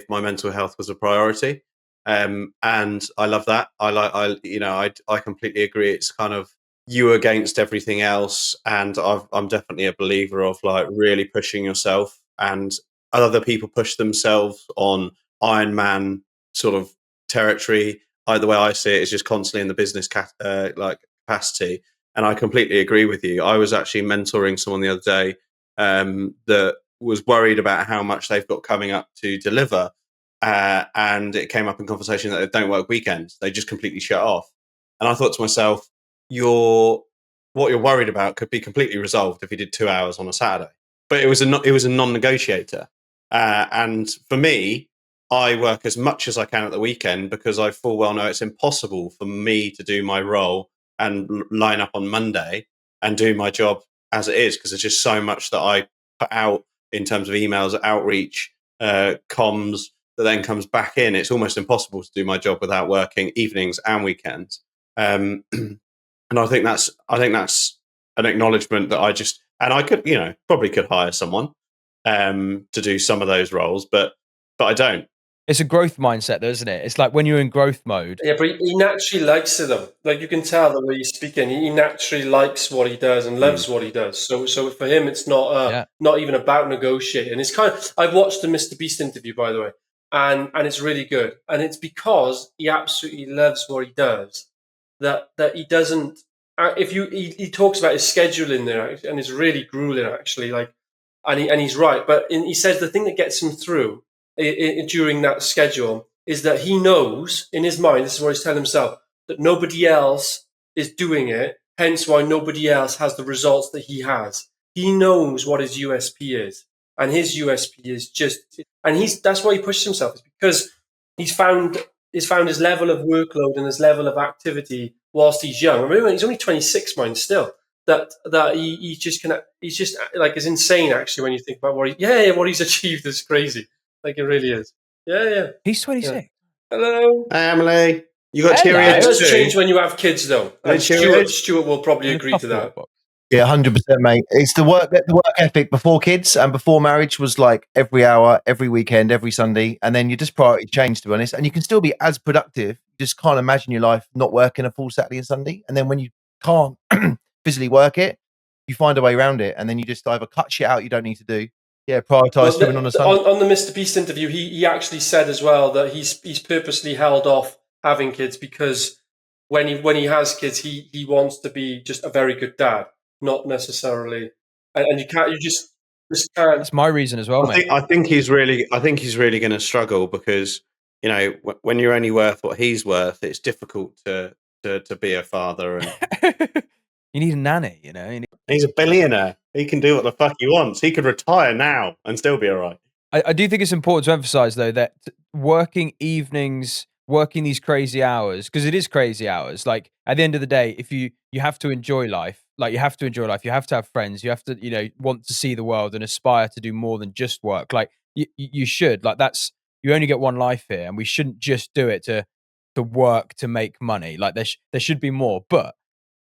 my mental health was a priority." And I love that. I completely agree. It's kind of you against everything else, and I'm definitely a believer of like really pushing yourself. And other people push themselves on Iron Man sort of territory. The way I see it is just constantly in the business capacity. And I completely agree with you. I was actually mentoring someone the other day that was worried about how much they've got coming up to deliver. And it came up in conversation that they don't work weekends. They just completely shut off. And I thought to myself, what you're worried about could be completely resolved if you did 2 hours on a Saturday. But it was a non-negotiator. And for me, I work as much as I can at the weekend because I full well know it's impossible for me to do my role and line up on Monday and do my job as it is, because there's just so much that I put out in terms of emails, outreach, comms that then comes back in. It's almost impossible to do my job without working evenings and weekends. And I think that's an acknowledgement that I could, probably could hire someone to do some of those roles, but I don't. It's a growth mindset, though, isn't it? It's like when you're in growth mode. Yeah, but he naturally likes it, though. Like, you can tell the way he's speaking. He naturally likes what he does and loves what he does. So for him, it's not even about negotiating. It's kind of. I've watched the Mr. Beast interview, by the way, and it's really good. And it's because he absolutely loves what he does that he doesn't. He talks about his schedule in there, and it's really grueling, actually. Like, and he's right. But he says the thing that gets him through during that schedule is that he knows in his mind, this is what he's telling himself, that nobody else is doing it, hence why nobody else has the results that he has. He knows what his USP is, and his USP is that's why he pushes himself, because he's found his level of workload and his level of activity whilst he's young. Remember, he's only 26, mind still. That he's just like, is insane, actually, when you think about what he's achieved is crazy. Like, it really is. Yeah. He's 26. Yeah. Hello. Hey, Emily. You got Hello. Cheerios It does too? change when you have kids, though. And Stuart will probably In a agree to couple that. of boxes. Yeah, 100%, mate. It's the work ethic before kids and before marriage was like every hour, every weekend, every Sunday, and then your just priority changed, to be honest. And you can still be as productive. You just can't imagine your life not working a full Saturday and Sunday. And then when you can't physically work it, you find a way around it, and then you just either cut shit out you don't need to do. Yeah, prioritize doing on a Sunday. On the Mr. Beast interview, he actually said as well that he's purposely held off having kids because when he has kids, he wants to be just a very good dad, not necessarily. And you just can't. That's my reason as well, mate. I think he's really going to struggle because when you're only worth what he's worth, it's difficult to be a father. And You need a nanny, he's a billionaire. He can do what the fuck he wants. He could retire now and still be all right. I do think it's important to emphasize, though, that working evenings, working these crazy hours, because it is crazy hours. Like, at the end of the day, if you have to enjoy life, you have to have friends, you have to, want to see the world and aspire to do more than just work. Like, you should. Like, you only get one life here, and we shouldn't just do it to work to make money. Like, there should be more. But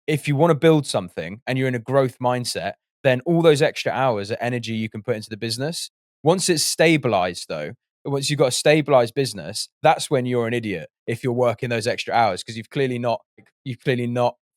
if you want to build something and you're in a growth mindset, then all those extra hours are energy you can put into the business. Once it's stabilized, though, once you've got a stabilized business, that's when you're an idiot if you're working those extra hours, because you've clearly not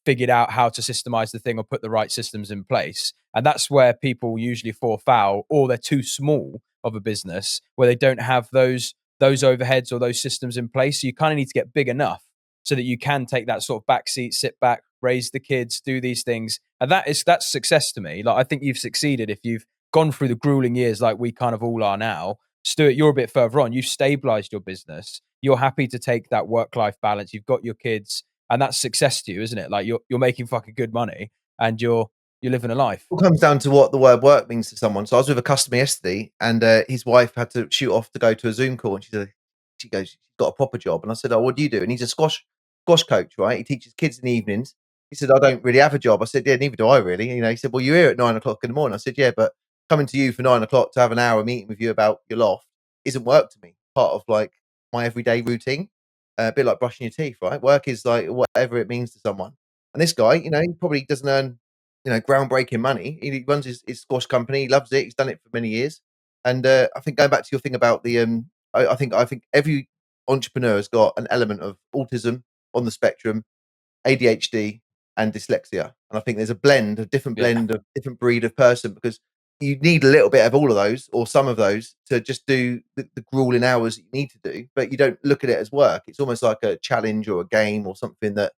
figured out how to systemize the thing or put the right systems in place. And that's where people usually fall foul, or they're too small of a business where they don't have those overheads or those systems in place. So you kind of need to get big enough so that you can take that sort of back seat, sit back, raise the kids, do these things. And that's success to me. Like, I think you've succeeded if you've gone through the grueling years like we kind of all are now. Stuart, you're a bit further on. You've stabilized your business. You're happy to take that work-life balance. You've got your kids, and that's success to you, isn't it? Like, you're making fucking good money and you're living a life. It all comes down to what the word work means to someone. So I was with a customer yesterday, and his wife had to shoot off to go to a Zoom call, and she goes, she's got a proper job. And I said, oh, what do you do? And he's a squash coach, right? He teaches kids in the evenings. He said, I don't really have a job. I said, yeah, neither do I really. He said, well, you're here at 9 o'clock in the morning. I said, yeah, but coming to you for 9 o'clock to have an hour meeting with you about your loft isn't work to me. Part of like my everyday routine, a bit like brushing your teeth, right? Work is like whatever it means to someone. And this guy, he probably doesn't earn groundbreaking money. He runs his squash company. He loves it. He's done it for many years. And I think going back to your thing about the, I think every entrepreneur has got an element of autism on the spectrum, ADHD, and dyslexia. And I think there's a different blend of different breed of person, because you need a little bit of all of those or some of those to just do the grueling hours that you need to do, but you don't look at it as work. It's almost like a challenge or a game or something that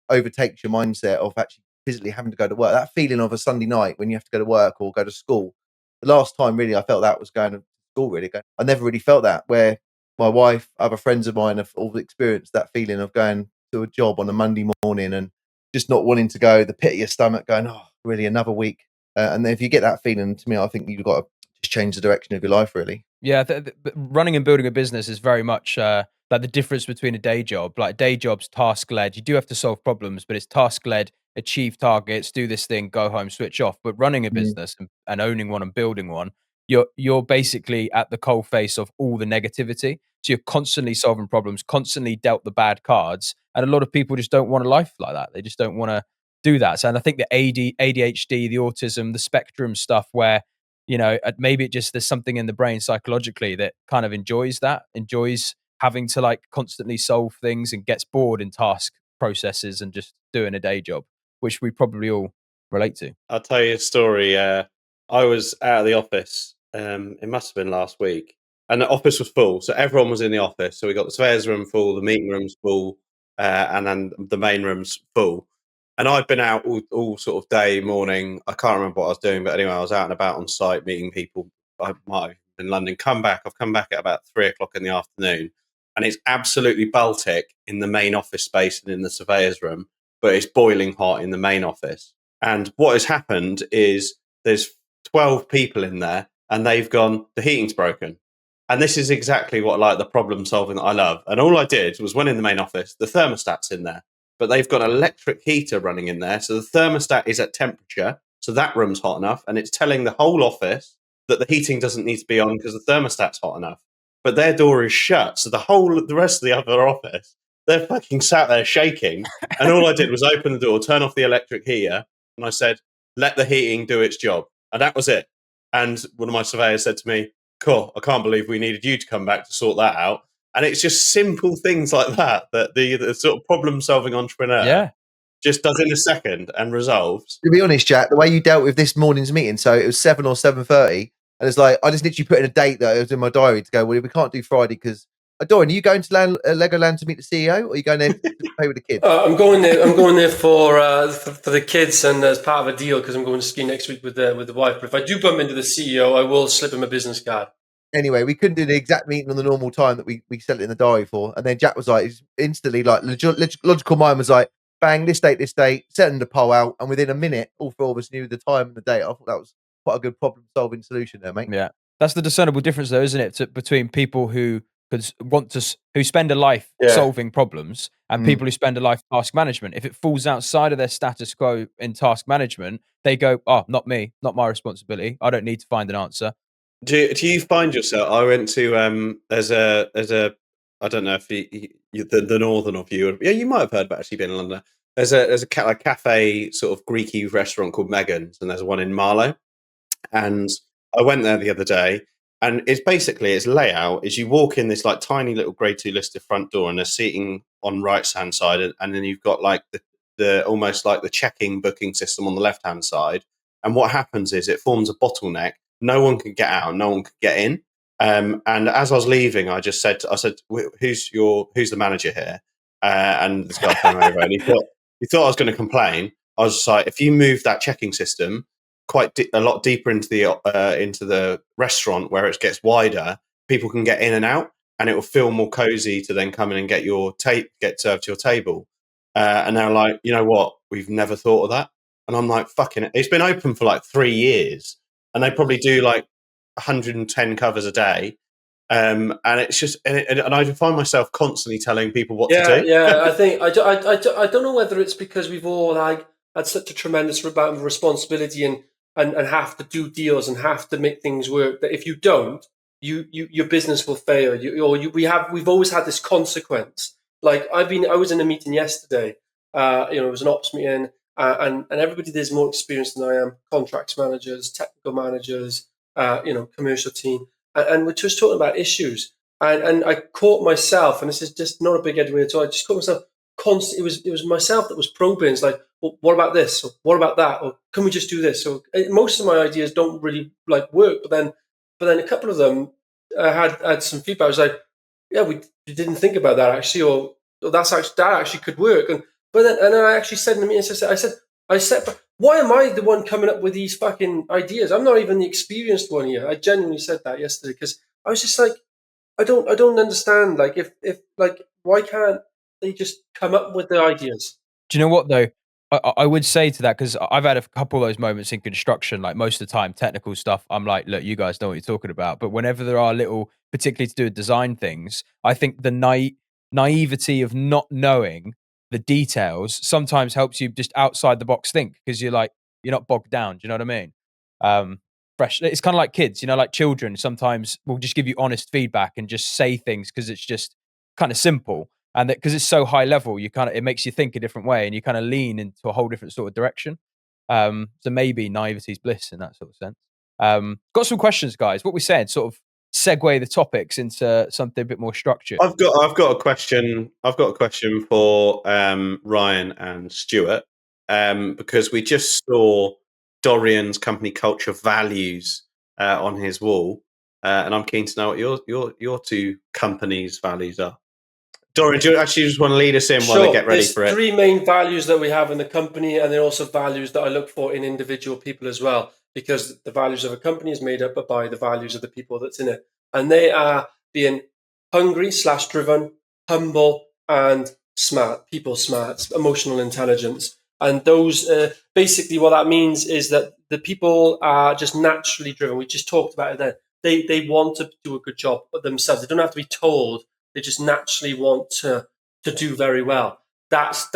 overtakes your mindset of actually physically having to go to work. That feeling of a Sunday night when you have to go to work or go to school. The last time really I felt that was going to school. Really, I never really felt that. Where my wife, other friends of mine have all experienced that feeling of going to a job on a Monday morning and just not wanting to go. The pit of your stomach, going, oh, really another week. And then if you get that feeling, to me, I think you've got to just change the direction of your life. Really. Yeah, running and building a business is very much like the difference between a day job. Like, day job's task led. You do have to solve problems, but it's task led. Achieve targets, do this thing, go home, switch off. But running a business and owning one and building one, you're basically at the coal face of all the negativity. So you're constantly solving problems, constantly dealt the bad cards, and a lot of people just don't want a life like that. They just don't want to do that. So, and I think the ADHD, the autism, the spectrum stuff, where maybe it just, there's something in the brain psychologically that kind of enjoys having to like constantly solve things and gets bored in task processes and just doing a day job, which we probably all relate to. I'll tell you a story. I was out of the office. It must have been last week, and the office was full. So everyone was in the office. So we got the surveyor's room full, the meeting room's full, and then the main room's full. And I'd been out all sort of day, morning. I can't remember what I was doing, but anyway, I was out and about on site meeting people. I might have been in London. I've come back at about 3:00 in the afternoon, and it's absolutely Baltic in the main office space and in the surveyor's room, but it's boiling hot in the main office. And what has happened is there's 12 people in there, and they've gone, the heating's broken. And this is exactly what, like, the problem solving that I love. And all I did was, went in the main office, the thermostat's in there, but they've got an electric heater running in there. So the thermostat is at temperature. So that room's hot enough. And it's telling the whole office that the heating doesn't need to be on because the thermostat's hot enough. But their door is shut. So the rest of the other office, they're fucking sat there shaking. And all I did was open the door, turn off the electric heater. And I said, let the heating do its job. And that was it. And one of my surveyors said to me, cool, I can't believe we needed you to come back to sort that out. And it's just simple things like that the sort of problem-solving entrepreneur just does in a second and resolves. To be honest, Jack, the way you dealt with this morning's meeting, so it was 7 or 7:30, and it's like I just literally put in a date that was in my diary to go, well, we can't do Friday because Dorian, are you going to Legoland to meet the CEO, or are you going there to play with the kids? I'm going there for the kids and as part of a deal, because I'm going to ski next week with the wife. But if I do bump into the CEO, I will slip him a business card. Anyway, we couldn't do the exact meeting on the normal time that we set it in the diary for. And then Jack was like, instantly, like, logical mind was like, bang, this date, setting the poll out. And within a minute, all four of us knew the time and the date. I thought that was quite a good problem-solving solution there, mate. Yeah. That's the discernible difference, though, isn't it? Between people who who spend a life solving problems and people who spend a life task management. If it falls outside of their status quo in task management, they go, oh, not me, not my responsibility. I don't need to find an answer. Do you find yourself? I went to there's a I don't know if the northern of you, you might have heard about, actually been in London. There's a cafe, sort of Greeky restaurant called Megan's, and there's one in Marlow. And I went there the other day, and it's basically, its layout is you walk in this like tiny little grade 2 listed front door, and there's seating on right hand side, and then you've got like the almost like the checking booking system on the left hand side. And what happens is it forms a bottleneck. No one can get out, no one can get in. And as I was leaving, I said, who's the manager here? And this guy came over, and he thought I was going to complain. I was just like, if you move that checking system a lot deeper into the restaurant where it gets wider, people can get in and out, and it will feel more cozy to then come in and get served to your table. And they're like, you know what? We've never thought of that. And I'm like, fucking it. It's been open for like 3 years, and they probably do like 110 covers a day. And it's just, and I find myself constantly telling people what to do. Yeah, I think I don't know whether it's because we've all like had such a tremendous amount of responsibility and have to do deals and have to make things work, that if you don't, your business will fail. We've always had this consequence. Like I was in a meeting yesterday. It was an ops meeting, and everybody there's more experienced than I am. Contracts managers, technical managers, commercial team, and we're just talking about issues. And I caught myself, and this is just not a big head at all. I just caught myself constantly. It was myself that was probing. It's like, well, what about this? Or what about that? Or can we just do this? So most of my ideas don't really work, but then a couple of them had some feedback. I was like, yeah, we didn't think about that actually, or that actually could work. But then I actually said in the meeting, I said, but why am I the one coming up with these fucking ideas? I'm not even the experienced one here. I genuinely said that yesterday because I was just like, I don't understand. If why can't they just come up with the ideas? Do you know what though? I would say to that, because I've had a couple of those moments in construction. Like most of the time, technical stuff, I'm like, look, you guys know what you're talking about. But whenever there are little, particularly to do with design things, I think the naivety of not knowing the details sometimes helps you just outside the box think, because you're not bogged down. Do you know what I mean? Fresh. It's kind of like kids, like children sometimes will just give you honest feedback and just say things because it's just kind of simple. And because it's so high level, it makes you think a different way, and you kind of lean into a whole different sort of direction. So maybe naivety is bliss in that sort of sense. Got some questions, guys. What we said, sort of segue the topics into something a bit more structured. I've got a question. I've got a question for Ryan and Stuart, because we just saw Dorian's company culture values on his wall, and I'm keen to know what your two companies' values are. Dorian, do you actually just want to lead us in while they get ready for it? There's three main values that we have in the company, and there are also values that I look for in individual people as well, because the values of a company is made up by the values of the people that's in it. And they are being hungry/driven, humble, and smart, people smart, emotional intelligence. And those, basically what that means is that the people are just naturally driven. We just talked about it then. They want to do a good job themselves. They don't have to be told. They just naturally want to do very well. That's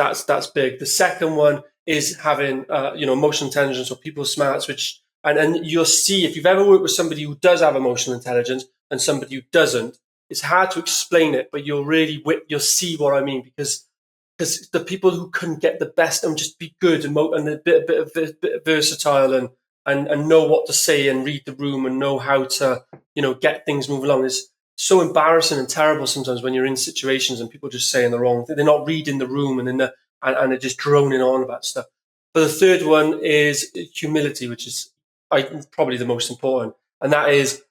big. The second one is having emotional intelligence or people smarts, which and you'll see if you've ever worked with somebody who does have emotional intelligence and somebody who doesn't. It's hard to explain it, but you'll see what I mean, because the people who can get the best and just be good and a bit versatile and know what to say and read the room and know how to get things moving along is so embarrassing and terrible sometimes when you're in situations and people just saying the wrong thing. They're not reading the room and they're just droning on about stuff. But the third one is humility, which is probably the most important, and that is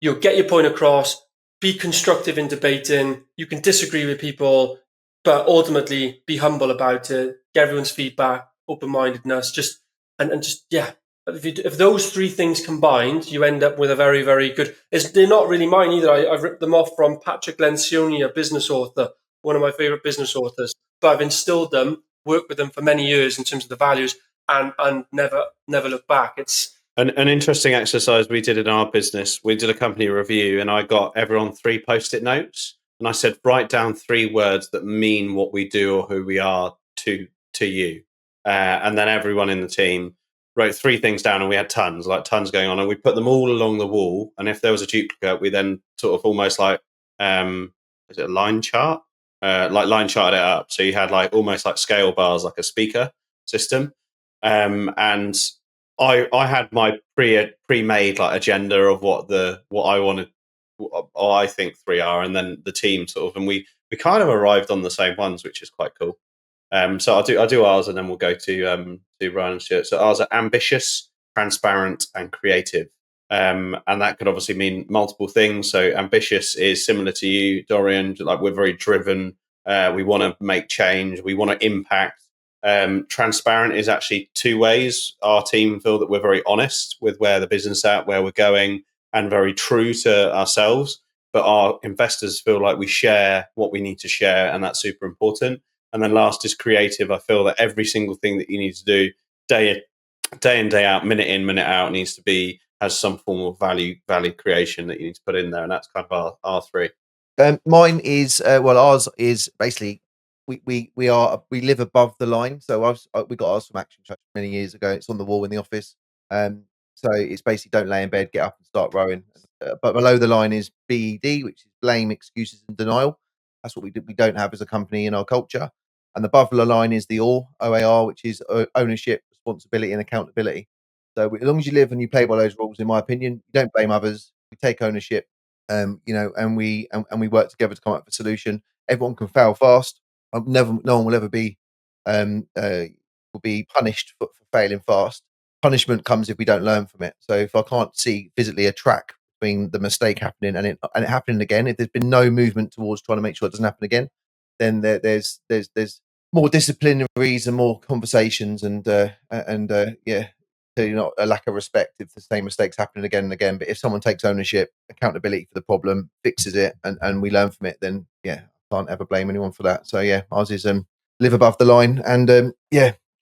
get your point across, be constructive in debating. You can disagree with people, but ultimately be humble about it. Get everyone's feedback, open-mindedness, If those three things combined, you end up with a very, very good. They're not really mine either. I've ripped them off from Patrick Lencioni, a business author, one of my favorite business authors. But I've instilled them, worked with them for many years in terms of the values, and never look back. It's an interesting exercise we did in our business. We did a company review, and I got everyone 3 post-it notes, and I said, write down 3 words that mean what we do or who we are to you. And then everyone in the team wrote 3 things down, and we had tons going on, and we put them all along the wall. And if there was a duplicate, we then sort of almost like, is it a line chart? Line charted it up. So you had almost like scale bars, like a speaker system. And I had my pre-made agenda of what I wanted, I think 3 are, and then the team sort of, and we kind of arrived on the same ones, which is quite cool. So I'll do ours, and then we'll go to Ryan and Stuart. So ours are ambitious, transparent, and creative. And that could obviously mean multiple things. So ambitious is similar to you, Dorian. We're very driven. We want to make change. We want to impact. Transparent is actually 2 ways. Our team feel that we're very honest with where the business is at, where we're going, and very true to ourselves. But our investors feel like we share what we need to share, and that's super important. And then last is creative. I feel that every single thing that you need to do day in, day out, minute in, minute out has some form of value creation that you need to put in there. And that's kind of our 3. Mine is ours is basically we live above the line. So we got ours from Action Church many years ago. It's on the wall in the office. So it's basically don't lay in bed, get up and start rowing. But below the line is BED, which is blame, excuses, and denial. That's what we don't have as a company in our culture. And above the line is the OAR, which is ownership, responsibility, and accountability. So as long as you live and you play by those rules, in my opinion, you don't blame others. We take ownership, and we work together to come up with a solution. Everyone can fail fast. No one will ever be will be punished for failing fast. Punishment comes if we don't learn from it. So if I can't see physically a track between the mistake happening and it happening again, if there's been no movement towards trying to make sure it doesn't happen again, then there's more disciplinaries and more conversations and not a lack of respect if the same mistakes happening again and again. But if someone takes ownership, accountability for the problem, fixes it, and we learn from it, then I can't ever blame anyone for that. So ours is live above the line and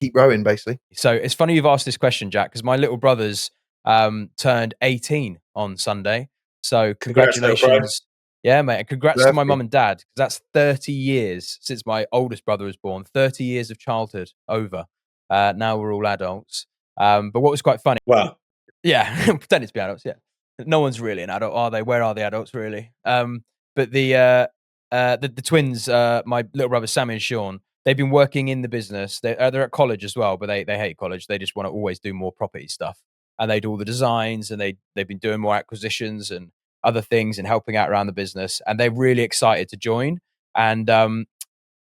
keep rowing, basically. So it's funny you've asked this question, Jack, because my little brother's turned 18 on Sunday. So congratulations. Yeah, mate. And congrats to my mum and dad, because that's 30 years since my oldest brother was born. 30 years of childhood over. Now we're all adults. But what was quite funny. Well, yeah, pretending to be adults. Yeah, no one's really an adult, are they? Where are the adults really? But the twins, my little brothers Sammy and Sean, they've been working in the business. They're at college as well, but they hate college. They just want to always do more property stuff, and they do all the designs, and they've been doing more acquisitions and other things and helping out around the business. And they're really excited to join. And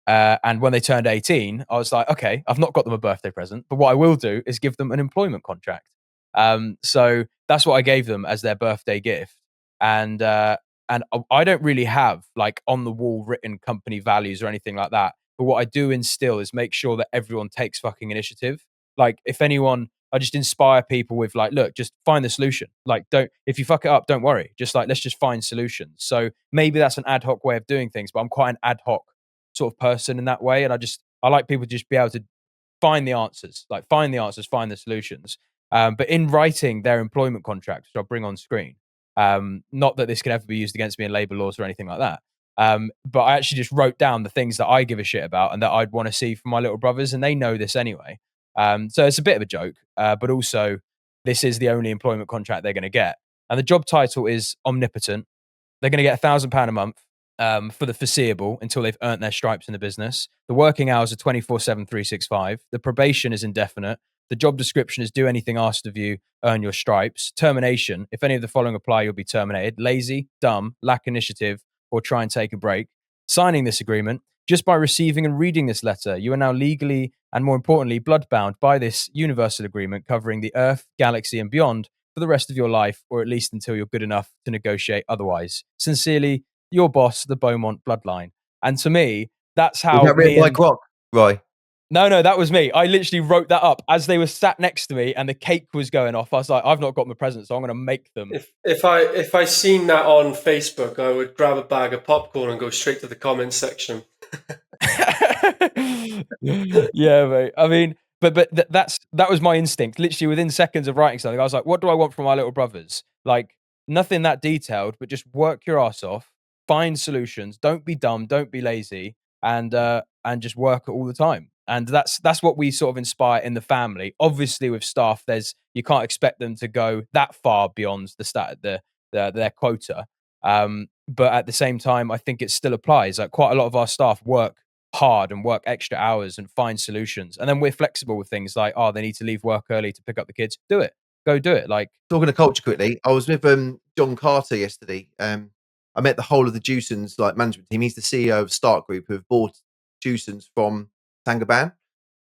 when they turned 18, I was like, okay, I've not got them a birthday present, but what I will do is give them an employment contract. So that's what I gave them as their birthday gift. And I don't really have like on the wall written company values or anything like that. But what I do instill is make sure that everyone takes fucking initiative. Like if anyone, I just inspire people with like, look, just find the solution. Like if you fuck it up, don't worry. Just like, let's just find solutions. So maybe that's an ad hoc way of doing things, but I'm quite an ad hoc sort of person in that way. And I like people to just be able to find the answers, find the solutions. But in writing their employment contract, which I'll bring on screen, not that this can ever be used against me in labor laws or anything like that. But I actually just wrote down the things that I give a shit about and that I'd want to see from my little brothers, and they know this anyway. So it's a bit of a joke, but also this is the only employment contract they're going to get. And the job title is omnipotent. They're going to get £1,000 a month for the foreseeable until they've earned their stripes in the business. The working hours are 24/7, 365. The probation is indefinite. The job description is do anything asked of you, earn your stripes. Termination, if any of the following apply, you'll be terminated. Lazy, dumb, lack initiative, or try and take a break. Signing this agreement, just by receiving and reading this letter, you are now legally and more importantly, bloodbound by this universal agreement covering the Earth, galaxy, and beyond for the rest of your life, or at least until you're good enough to negotiate otherwise. Sincerely, your boss, the Beaumont bloodline. And to me, that's how. Was that written by Grok, Roy? No, that was me. I literally wrote that up as they were sat next to me and the cake was going off. I was like, I've not got my presents, so I'm going to make them. If I seen that on Facebook, I would grab a bag of popcorn and go straight to the comments section. Yeah, mate. I mean, but that was my instinct. Literally within seconds of writing something, I was like, what do I want from my little brothers? Like nothing that detailed, but just work your ass off, find solutions. Don't be dumb, don't be lazy, and just work all the time. And that's what we sort of inspire in the family. Obviously, with staff, you can't expect them to go that far beyond their quota. But at the same time, I think it still applies. Like quite a lot of our staff work hard and work extra hours and find solutions. And then we're flexible with things like, they need to leave work early to pick up the kids. Do it. Go do it. Like talking to culture quickly, I was with John Carter yesterday. I met the whole of the Jewsons management team. He's the CEO of Start Group, who have bought Jewsons from Saint-Gobain.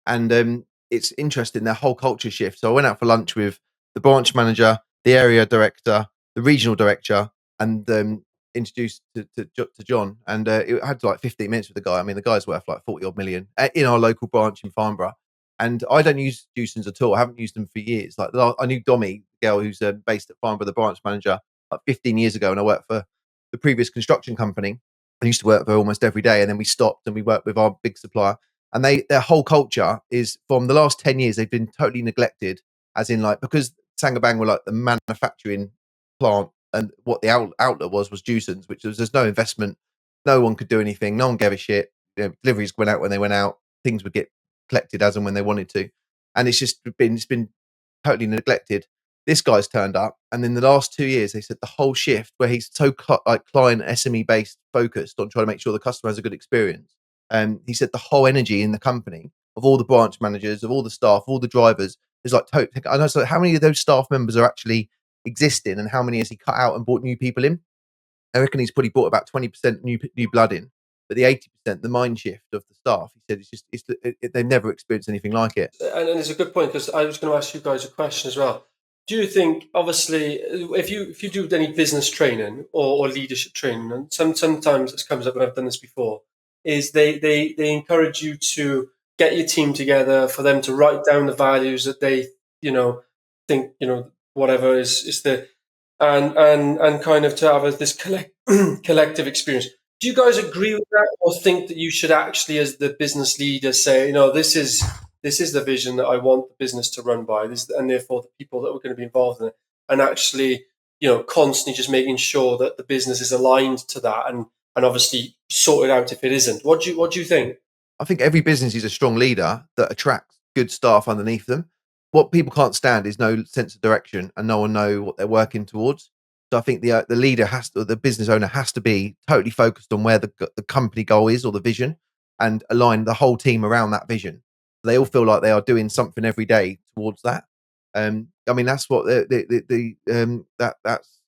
And it's interesting, their whole culture shift. So I went out for lunch with the branch manager, the area director, the regional director, and introduced to John. And it had 15 minutes with the guy. I mean, the guy's worth 40 odd million in our local branch in Farnborough. And I don't use Jewsons at all. I haven't used them for years. I knew Dommy, the girl who's based at Farnborough, the branch manager, 15 years ago, and I worked for the previous construction company. I used to work for almost every day, and then we stopped and we worked with our big supplier. And their whole culture is, from the last 10 years, they've been totally neglected, as in because Saint-Gobain were the manufacturing plant, and what the outlet was Jewsons, which was there's no investment, no one could do anything, no one gave a shit. Deliveries went out when they went out, things would get collected as and when they wanted to, and it's been totally neglected. This guy's turned up, and in the last 2 years, they said the whole shift where he's so client SME based, focused on trying to make sure the customer has a good experience. He said the whole energy in the company of all the branch managers, of all the staff, all the drivers is like total. I know. So how many of those staff members are actually existing, and how many has he cut out and brought new people in? I reckon he's probably brought about 20% new blood in, but the 80%, the mind shift of the staff, he said, they've never experienced anything like it. And it's a good point, because I was going to ask you guys a question as well. Do you think, obviously, if you do any business training or leadership training, and sometimes this comes up, and I've done this before, is they encourage you to get your team together, for them to write down the values that they think whatever is the and kind of to have this collective experience. Do you guys agree with that, or think that you should actually, as the business leader, say, this is the vision that I want the business to run by, and therefore the people that are going to be involved in it, and actually, constantly just making sure that the business is aligned to that, and obviously sort it out if it isn't. What do you think? I think every business is a strong leader that attracts good staff underneath them. What people can't stand is no sense of direction, and no one know what they're working towards. So I think the leader the business owner has to be totally focused on where the company goal is, or the vision, and align the whole team around that vision. They all feel like they are doing something every day towards that. I mean, that's what that's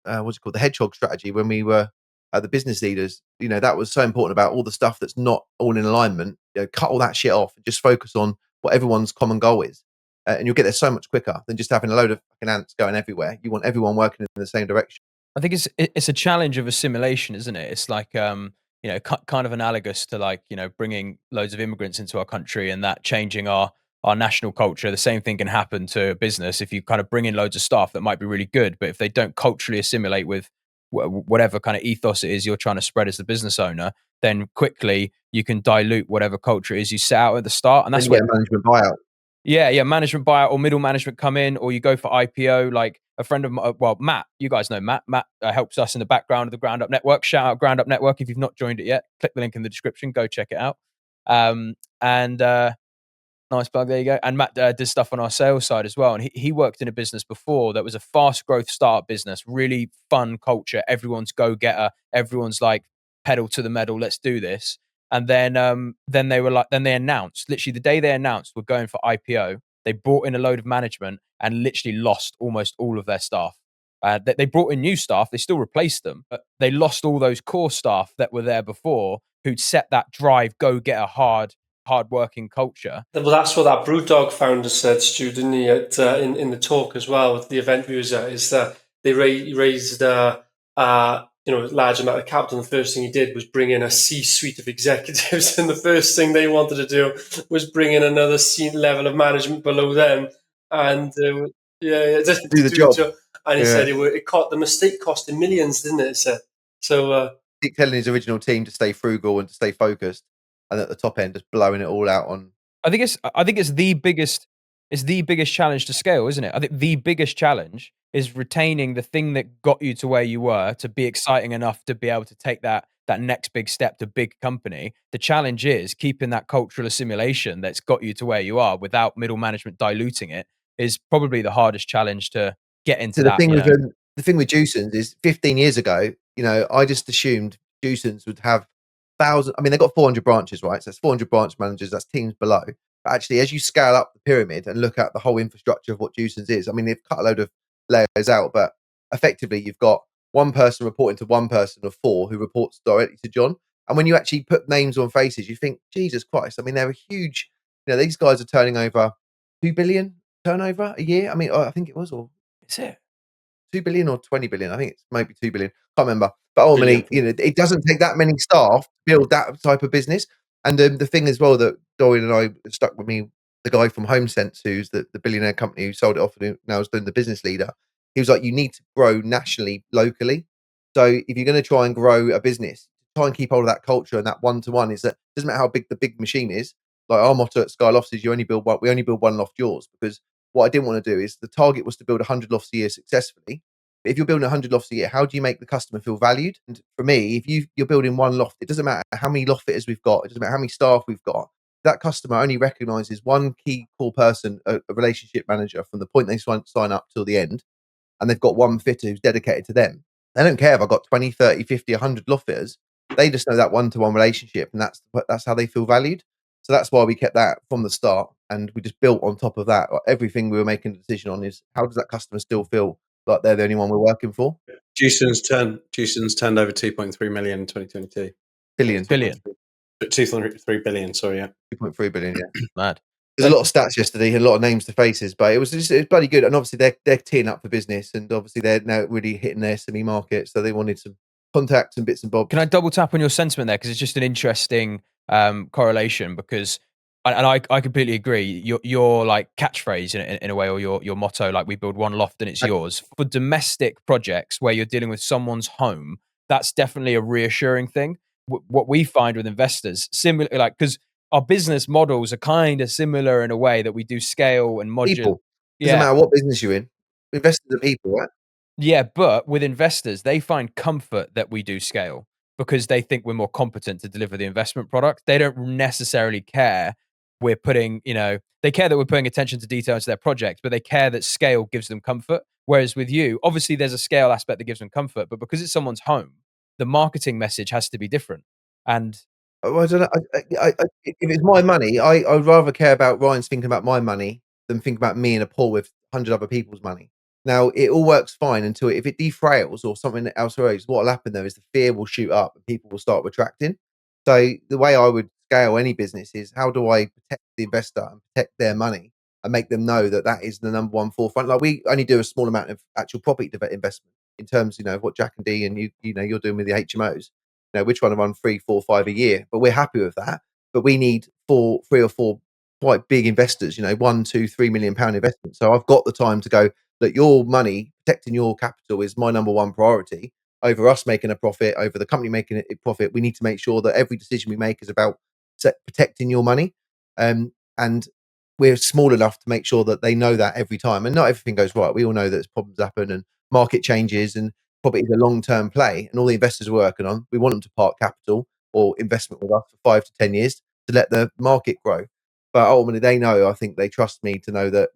what's it called, the hedgehog strategy. When we were the business leaders, that was so important, about all the stuff that's not all in alignment. Cut all that shit off and just focus on what everyone's common goal is. And you'll get there so much quicker than just having a load of fucking ants going everywhere. You want everyone working in the same direction. I think it's a challenge of assimilation, isn't it? It's like kind of analogous to, like, bringing loads of immigrants into our country and that changing our national culture. The same thing can happen to a business if you kind of bring in loads of staff that might be really good, but if they don't culturally assimilate with whatever kind of ethos it is you're trying to spread as the business owner, then quickly you can dilute whatever culture it is you set out at the start, and that's where where management buyout. Yeah, management buyout or middle management come in, or you go for IPO. Like a friend of mine, Matt, you guys know Matt. Matt helps us in the background of the Ground Up Network. Shout out Ground Up Network. If you've not joined it yet, click the link in the description. Go check it out. Nice plug. There you go. And Matt does stuff on our sales side as well. And he worked in a business before that was a fast growth startup business, really fun culture. Everyone's go getter. Everyone's like pedal to the metal. Let's do this. And then they announced, literally the day they announced we're going for IPO, they brought in a load of management and literally lost almost all of their staff. They brought in new staff. They still replaced them, but they lost all those core staff that were there before, who'd set that drive, go get a hard working culture. Well, that's what that Brewdog founder said, Stu, didn't he? In the talk as well, with the event we was at, is that they raised large amount of capital. And the first thing he did was bring in a C-suite of executives, and the first thing they wanted to do was bring in another level of management below them, and just do the job. And he said the mistake cost him millions, didn't it? So Dick telling his original team to stay frugal and to stay focused, and at the top end just blowing it all out on. I think it's the biggest challenge to scale, isn't it? I think the biggest challenge is retaining the thing that got you to where you were, to be exciting enough to be able to take that next big step to big company. The challenge is keeping that cultural assimilation that's got you to where you are without middle management diluting it, is probably the hardest challenge to get into. So the thing with Juicens is 15 years ago, I just assumed Juicens would have thousands. I mean, they've got 400 branches, right? So that's 400 branch managers, that's teams below. But actually, as you scale up the pyramid and look at the whole infrastructure of what Juicens is, I mean, they've cut a load of layers out, but effectively you've got one person reporting to one person of four who reports directly to John. And when you actually put names on faces, you think, Jesus Christ, I mean, they're a huge, these guys are turning over 2 billion turnover a year. I mean, I think it was, or is it 2 billion or 20 billion? I think it's maybe 2 billion. Can't remember. But ultimately, it doesn't take that many staff to build that type of business. And the thing as well that Dorian and I stuck with me, the guy from HomeSense, who's the billionaire company who sold it off and now is doing the business leader, he was like, you need to grow nationally, locally. So if you're going to try and grow a business, try and keep hold of that culture and that one-to-one. Is that, it doesn't matter how big the big machine is. Like our motto at Sky Lofts is we only build one loft yours, because what I didn't want to do is, the target was to build 100 lofts a year successfully. But if you're building 100 lofts a year, how do you make the customer feel valued? And for me, if you're building one loft, it doesn't matter how many loft fitters we've got. It doesn't matter how many staff we've got. That customer only recognizes one key core person, a relationship manager, from the point they sign up till the end. And they've got one fitter who's dedicated to them. They don't care if I've got 20, 30, 50, 100 loft fitters. They just know that one-to-one relationship, and that's how they feel valued. So that's why we kept that from the start, and we just built on top of that. Everything we were making a decision on is how does that customer still feel like they're the only one we're working for? Dewson's turned over 2.3 million in 2022. Billion. 2.3 billion, sorry, yeah. 2.3 billion, yeah. Mad. There's a lot of stats yesterday, a lot of names to faces, but it's bloody good. And obviously they're teeing up for business, and obviously they're now really hitting their SME market, so they wanted some contacts and bits and bobs. Can I double tap on your sentiment there? Because it's just an interesting correlation. Because, and I completely agree. Your like catchphrase in a way, or your motto, like we build one loft and it's yours. For domestic projects where you're dealing with someone's home, that's definitely a reassuring thing. What we find with investors, similar, like because our business models are kind of similar in a way that we do scale and modular. People. Doesn't matter what business you're in. Investors are people, right? Yeah, but with investors, they find comfort that we do scale because they think we're more competent to deliver the investment product. They don't necessarily care we're putting, they care that we're putting attention to detail into their project, but they care that scale gives them comfort. Whereas with you, obviously there's a scale aspect that gives them comfort, but because it's someone's home, the marketing message has to be different. And I don't know. If it's my money, I'd rather care about Ryan's thinking about my money than think about me in a pool with 100 other people's money. Now, it all works fine until if it defrails or something else arose, what will happen though is the fear will shoot up and people will start retracting. So the way I would scale any business is how do I protect the investor and protect their money and make them know that that is the number one forefront. Like we only do a small amount of actual property investment in terms, of what Jack and D and you're doing with the HMOs. We're trying to run 3, 4, 5 a year, but we're happy with that. But we need 3 or 4 quite big investors, 1, 2, 3 million pound investment. So I've got the time to go, that your money, protecting your capital is my number one priority over us making a profit, over the company making a profit. We need to make sure that every decision we make is about protecting your money. And we're small enough to make sure that they know that every time. And not everything goes right. We all know that problems happen and market changes, and property is a long-term play, and all the investors are working on, we want them to park capital or investment with us for 5 to 10 years to let the market grow. But ultimately, they know, I think they trust me to know that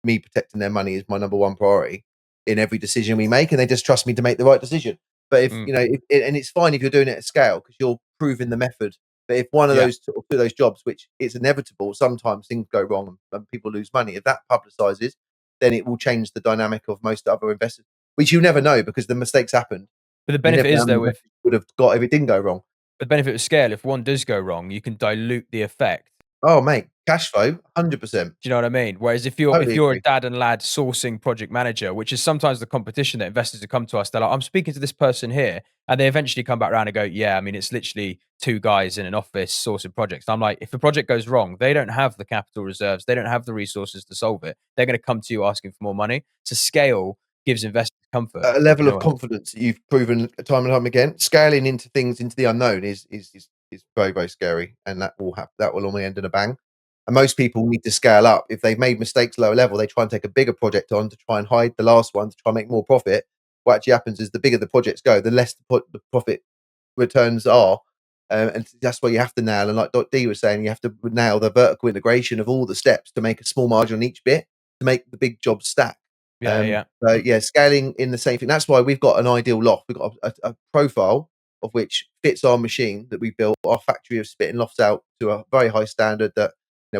me protecting their money is my number one priority in every decision we make, and they just trust me to make the right decision. But if and it's fine if you're doing it at scale because you're proving the method. But if one of those two of those jobs, which it's inevitable, sometimes things go wrong and people lose money. If that publicizes, then it will change the dynamic of most other investors, which you never know because the mistakes happen. But the benefit is though, if would have got if it didn't go wrong. The benefit of scale, if one does go wrong, you can dilute the effect. Oh, mate, cash flow, 100%. Do you know what I mean? Whereas if you're a dad and lad sourcing project manager, which is sometimes the competition that investors have come to us, they're like, I'm speaking to this person here, and they eventually come back around and go, yeah, I mean, it's literally 2 guys in an office sourcing projects. I'm like, if the project goes wrong, they don't have the capital reserves, they don't have the resources to solve it. They're going to come to you asking for more money. So scale gives investors comfort. A level of confidence that you've proven time and time again. Scaling into things into the unknown is very, very scary, and that will only end in a bang. And most people need to scale up. If they've made mistakes lower level, they try and take a bigger project on to try and hide the last one to try and make more profit. What actually happens is the bigger the projects go, the less the profit returns are. And that's why you have to nail. And like D was saying, you have to nail the vertical integration of all the steps to make a small margin on each bit to make the big job stack. So scaling in the same thing. That's why we've got an ideal loft. We've got a profile of which fits our machine that we built. Our factory of spitting lofts out to a very high standard that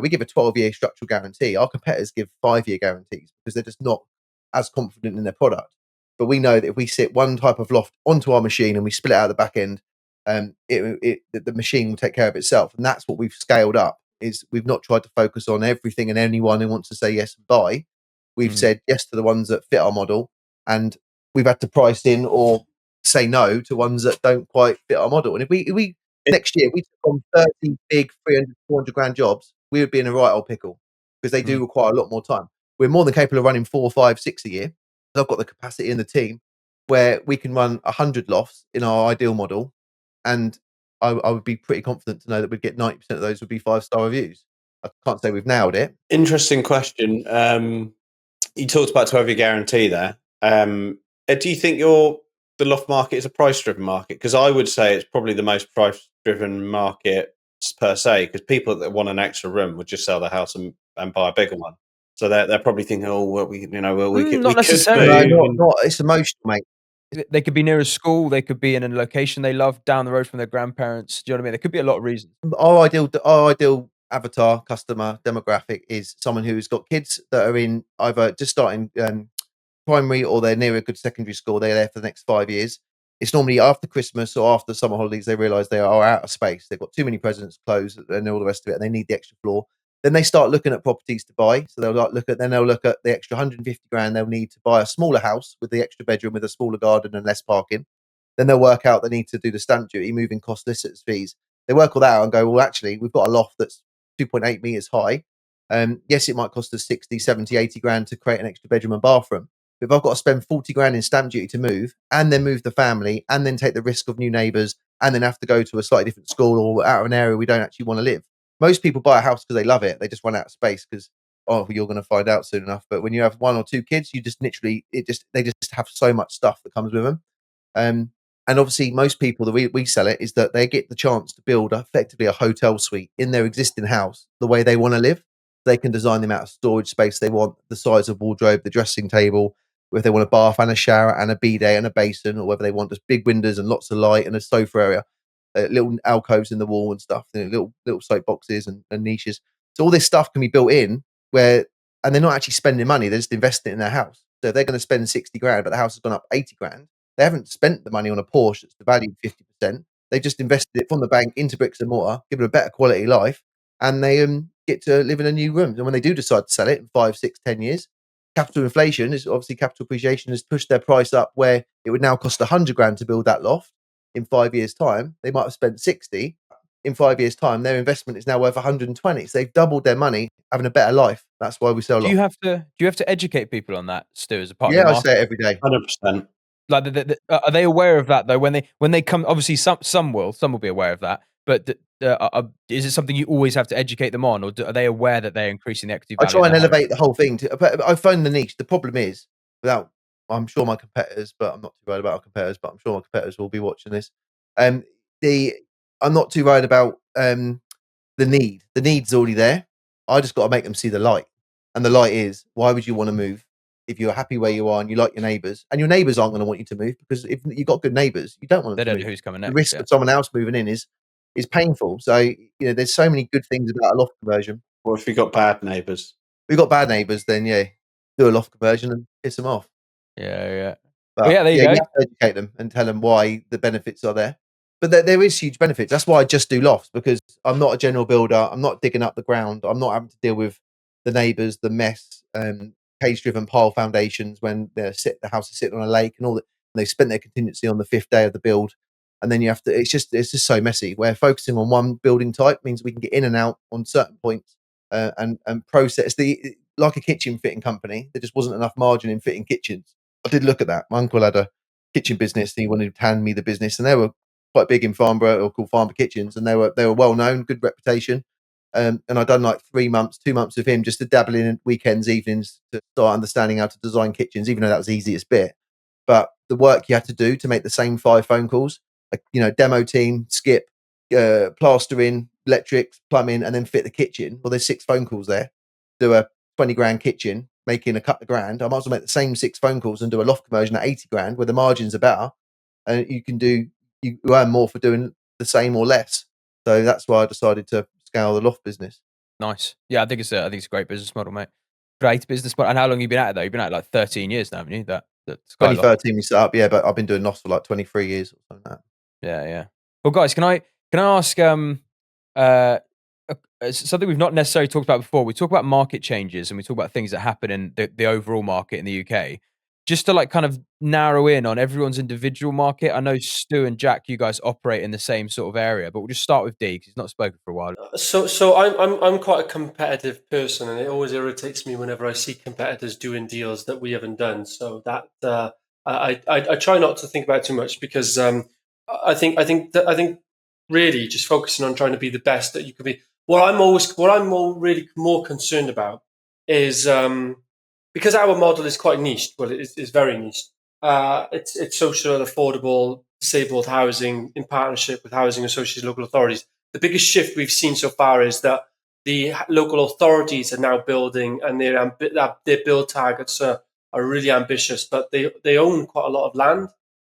we give a 12-year structural guarantee. Our competitors give 5-year guarantees because they're just not as confident in their product. But we know that if we sit one type of loft onto our machine and we split out the back end, the machine will take care of itself. And that's what we've scaled up. Is we've not tried to focus on everything and anyone who wants to say yes and buy. We've said yes to the ones that fit our model, and we've had to price in or say no to ones that don't quite fit our model. And if we next year we took on 30 big 300, 400 grand jobs, we would be in a right old pickle because they do require a lot more time. We're more than capable of running 4, 5, 6 a year. I've got the capacity in the team where we can run 100 lofts in our ideal model, and I would be pretty confident to know that we'd get 90% of those would be 5-star reviews. I can't say we've nailed it. Interesting question. You talked about 12-year guarantee there. Do you think the loft market is a price-driven market? Because I would say it's probably the most price-driven market per se, because people that want an extra room would just sell their house and buy a bigger one. So they're probably thinking, oh, well, we not could necessarily. No, not it's emotional, mate. They could be near a school, they could be in a location they love, down the road from their grandparents. Do you know what I mean? There could be a lot of reasons. Our ideal avatar customer demographic is someone who's got kids that are in either just starting primary or they're near a good secondary school. They're there for the next 5 years. It's normally after Christmas or after summer holidays they realise they are out of space. They've got too many presents, clothes, and all the rest of it, and they need the extra floor. Then they start looking at properties to buy. So they'll look at the extra 150 grand they'll need to buy a smaller house with the extra bedroom with a smaller garden and less parking. Then they'll work out they need to do the stamp duty, moving cost, solicitors fees. They work all that out and go, well, actually, we've got a loft that's 2.8 meters high. Yes, it might cost us 60, 70, 80 grand to create an extra bedroom and bathroom. But if I've got to spend 40 grand in stamp duty to move and then move the family and then take the risk of new neighbours and then have to go to a slightly different school or out of an area we don't actually want to live. Most people buy a house because they love it. They just run out of space because, you're going to find out soon enough. But when you have 1 or 2 kids, you just literally, they just have so much stuff that comes with them. And obviously, most people that we sell it is that they get the chance to build effectively a hotel suite in their existing house the way they want to live. They can design the amount of storage space they want, the size of wardrobe, the dressing table, whether they want a bath and a shower and a bidet and a basin, or whether they want just big windows and lots of light and a sofa area, little alcoves in the wall and stuff, little soap boxes and niches. So all this stuff can be built in and they're not actually spending money; they're just investing it in their house. So if they're going to spend 60 grand, but the house has gone up 80 grand. They haven't spent the money on a Porsche that's devalued 50%. They've just invested it from the bank into bricks and mortar, given a better quality life, and they get to live in a new room. And when they do decide to sell it in 5, 6, 10 years, capital inflation is obviously capital appreciation has pushed their price up where it would now cost 100 grand to build that loft. In 5 years' time, they might have spent 60. In 5 years' time, their investment is now worth 120. So they've doubled their money, having a better life. That's why we sell. Do you have to educate people on that, Stu, as a part of Yeah, your I market? say it every day. 100%. Like, are they aware of that though? When they come, obviously some will be aware of that. But is it something you always have to educate them on, or are they aware that they're increasing the equity I value? try of and their home? elevate the whole thing. But I find the niche. The problem is, I'm sure my competitors, but I'm not too worried about our competitors. But I'm sure my competitors will be watching this. I'm not too worried about the need. The need's already there. I just got to make them see the light. And the light is, why would you want to move if you're happy where you are and you like your neighbours? And your neighbours aren't going to want you to move because if you've got good neighbours, you don't want They them don't to know move. who's coming The next. risk Yeah. of someone else moving in is painful. So there's so many good things about a loft conversion. Or if you've got bad neighbours. We've got bad neighbours, then do a loft conversion and piss them off. Yeah. But Well, yeah, there you you go. have to educate them and tell them why the benefits are there. But there is huge benefits. That's why I just do lofts, because I'm not a general builder. I'm not digging up the ground. I'm not having to deal with the neighbours, the mess, cage-driven pile foundations when the house is sitting on a lake and all that. And they've spent their contingency on the 5th day of the build, and then you have to. It's just so messy. Where focusing on one building type means we can get in and out on certain points and process like a kitchen fitting company. There just wasn't enough margin in fitting kitchens. I did look at that. My uncle had a kitchen business and he wanted to hand me the business, and they were quite big in Farnborough, or called Farnborough Kitchens, and they were well known, good reputation. And I'd done like 2 months with him just to dabble in weekends, evenings to start understanding how to design kitchens, even though that was the easiest bit. But the work you had to do to make the same 5 phone calls, like, demo team, skip, plastering, electrics, plumbing, and then fit the kitchen. Well, there's 6 phone calls there. Do a 20 grand kitchen, making a couple of grand. I might as well make the same 6 phone calls and do a loft conversion at 80 grand, where the margins are better, and you earn more for doing the same or less. So that's why I decided to scale the loft business. Nice. Yeah, I think it's a great business model, mate. Great business model. And how long have you been at it though? You've been at it like 13 years now, haven't you? That Skyloft. 2013 we set up, yeah, but I've been doing lofts for like 23 years or something like that. Yeah. Well, guys, can I ask something we've not necessarily talked about before? We talk about market changes and we talk about things that happen in the overall market in the UK. Just to like kind of narrow in on everyone's individual market. I know Stu and Jack, you guys operate in the same sort of area, but we'll just start with D because he's not spoken for a while. So I'm quite a competitive person, and it always irritates me whenever I see competitors doing deals that we haven't done. So that I try not to think about it too much, because I think really just focusing on trying to be the best that you can be. What I'm really more concerned about is because our model is quite niche. Well, it's very niche. It's social and affordable disabled housing in partnership with housing associations, local authorities. The biggest shift we've seen so far is that the local authorities are now building, and their build targets are really ambitious, but they own quite a lot of land.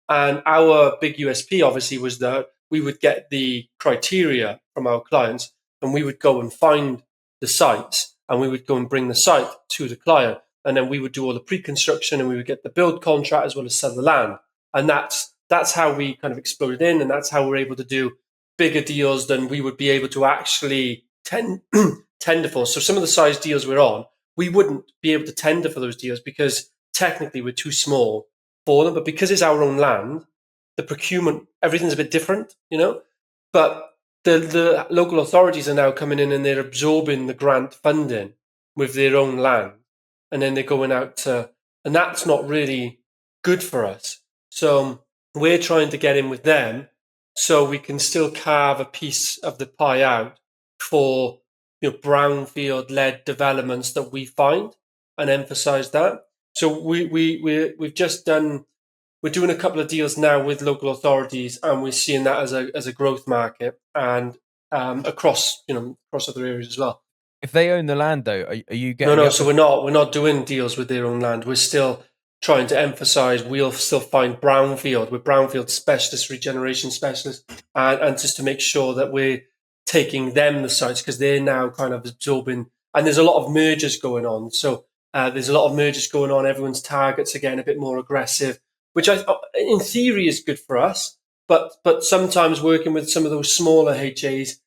And our big USP obviously was that we would get the criteria from our clients, and we would go and find the sites, and we would go and bring the site to the client, and then we would do all the pre-construction, and we would get the build contract as well as sell the land. And that's how we kind of exploded in, and that's how we're able to do bigger deals than we would be able to actually tender for. So some of the size deals we're on, we wouldn't be able to tender for those deals because technically we're too small for them. But because it's our own land, the procurement, everything's a bit different, But the local authorities are now coming in and they're absorbing the grant funding with their own land. And then they're going out to, and that's not really good for us. So we're trying to get in with them so we can still carve a piece of the pie out for brownfield-led developments that we find and emphasize that. So we've just done. We're doing a couple of deals now with local authorities, and we're seeing that as a growth market and across other areas as well. If they own the land, though, are you getting? No. So we're not doing deals with their own land. We're still trying to emphasize. We'll still find brownfield. We're brownfield specialists, regeneration specialists, and just to make sure that we're taking them the sites because they're now kind of absorbing. And there's a lot of mergers going on. So there's a lot of mergers going on. Everyone's targets are getting a bit more aggressive, which in theory is good for us. But sometimes working with some of those smaller HAs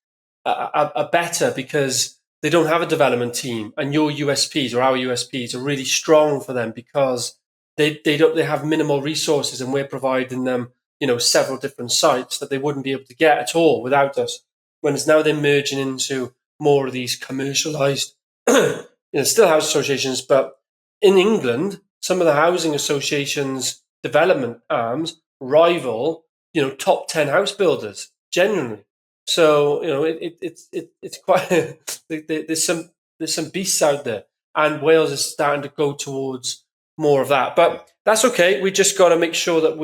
are better because they don't have a development team, and your USPs or our USPs are really strong for them because they have minimal resources, and we're providing them several different sites that they wouldn't be able to get at all without us. Whereas now they're merging into more of these commercialized, still house associations, but in England, some of the housing associations development arms rival top 10 house builders genuinely. So it's quite there's some beasts out there, and Wales is starting to go towards more of that. But that's okay. We just got to make sure that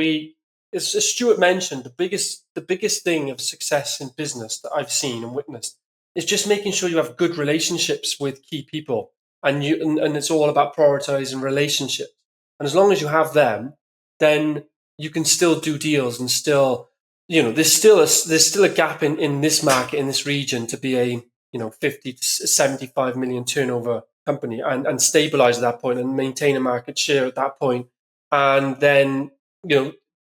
as Stuart mentioned, the biggest thing of success in business that I've seen and witnessed is just making sure you have good relationships with key people, and it's all about prioritizing relationships. And as long as you have them, then you can still do deals and still. There's still a gap in this market, in this region, to be a 50 to 75 million turnover company and stabilize at that point and maintain a market share at that point, and then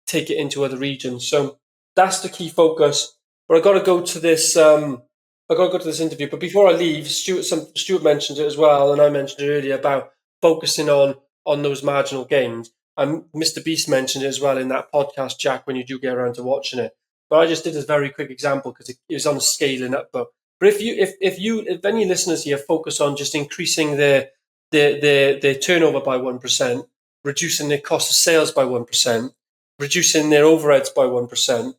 take it into other regions. So that's the key focus. But I got to go to this. Interview. But before I leave, Stuart mentioned it as well, and I mentioned it earlier about focusing on those marginal gains. And Mr. Beast mentioned it as well in that podcast, Jack, when you do get around to watching it. But I just did a very quick example because it was on a scaling up book. But if any listeners here focus on just increasing their turnover by 1%, reducing their cost of sales by 1%, reducing their overheads by 1%,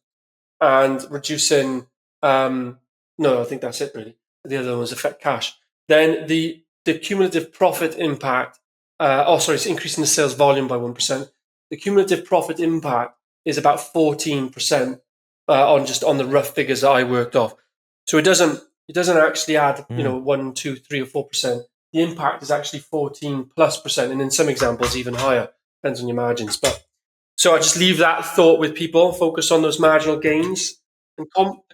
and reducing I think that's it really. The other one was affect cash. Then the cumulative profit impact. It's increasing the sales volume by 1%. The cumulative profit impact is about 14% on the rough figures that I worked off. So it doesn't actually add 1, 2, 3, or 4%. The impact is actually 14+%, and in some examples even higher. Depends on your margins. But so I just leave that thought with people. Focus on those marginal gains and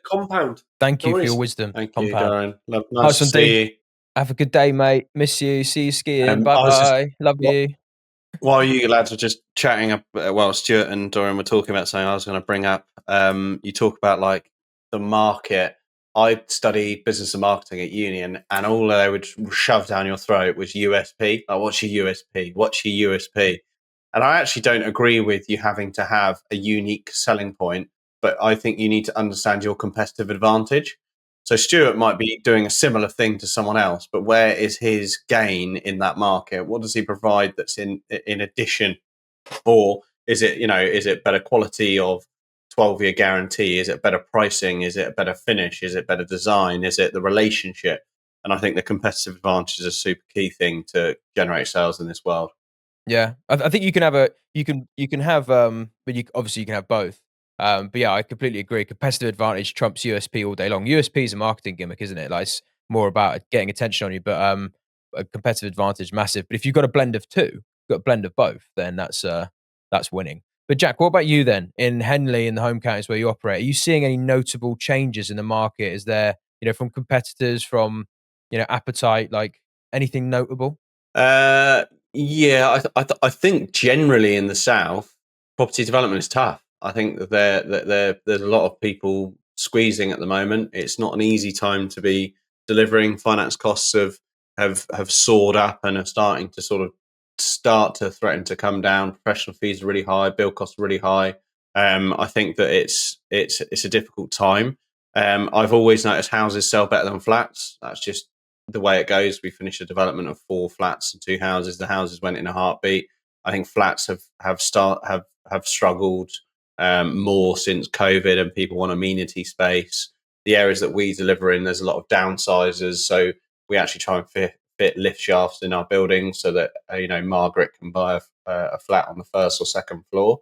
compound. Thank you for your wisdom. Thank compound. you, Dorian. Nice to see you. Have a good day, mate. Miss you. See you skiing. Bye bye. Love you. While you lads were just chatting, Stuart and Dorian were talking about something I was going to bring up. You talk about like the market. I studied business and marketing at uni, and all they would shove down your throat was USP. Like, what's your USP? What's your USP? And I actually don't agree with you having to have a unique selling point, but I think you need to understand your competitive advantage. So Stuart might be doing a similar thing to someone else, but where is his gain in that market? What does he provide that's in addition? Or is it better quality of 12-year guarantee? Is it better pricing? Is it a better finish? Is it better design? Is it the relationship? And I think the competitive advantage is a super key thing to generate sales in this world. Yeah, I think you can have but obviously you can have both. But yeah, I completely agree. Competitive advantage trumps USP all day long. USP is a marketing gimmick, isn't it? Like, it's more about getting attention on you. But a competitive advantage, massive. But if you've got a blend of two, got a blend of both, then that's winning. But Jack, what about you then in Henley and the home counties where you operate? Are you seeing any notable changes in the market? Is there, from competitors, from, appetite, like anything notable? Yeah, I think generally in the south, property development is tough. I think that there's a lot of people squeezing at the moment. It's not an easy time to be delivering. Finance costs have soared up and are starting to start to threaten to come down. Professional fees are really high. Bill costs are really high. I think that it's a difficult time. I've always noticed houses sell better than flats. That's just the way it goes. We finished a development of 4 flats and 2 houses. The houses went in a heartbeat. I think flats have struggled more since COVID, and people want amenity space. The areas that we deliver in, there's a lot of downsizers, so we actually try and fit lift shafts in our buildings so that Margaret can buy a flat on the first or second floor.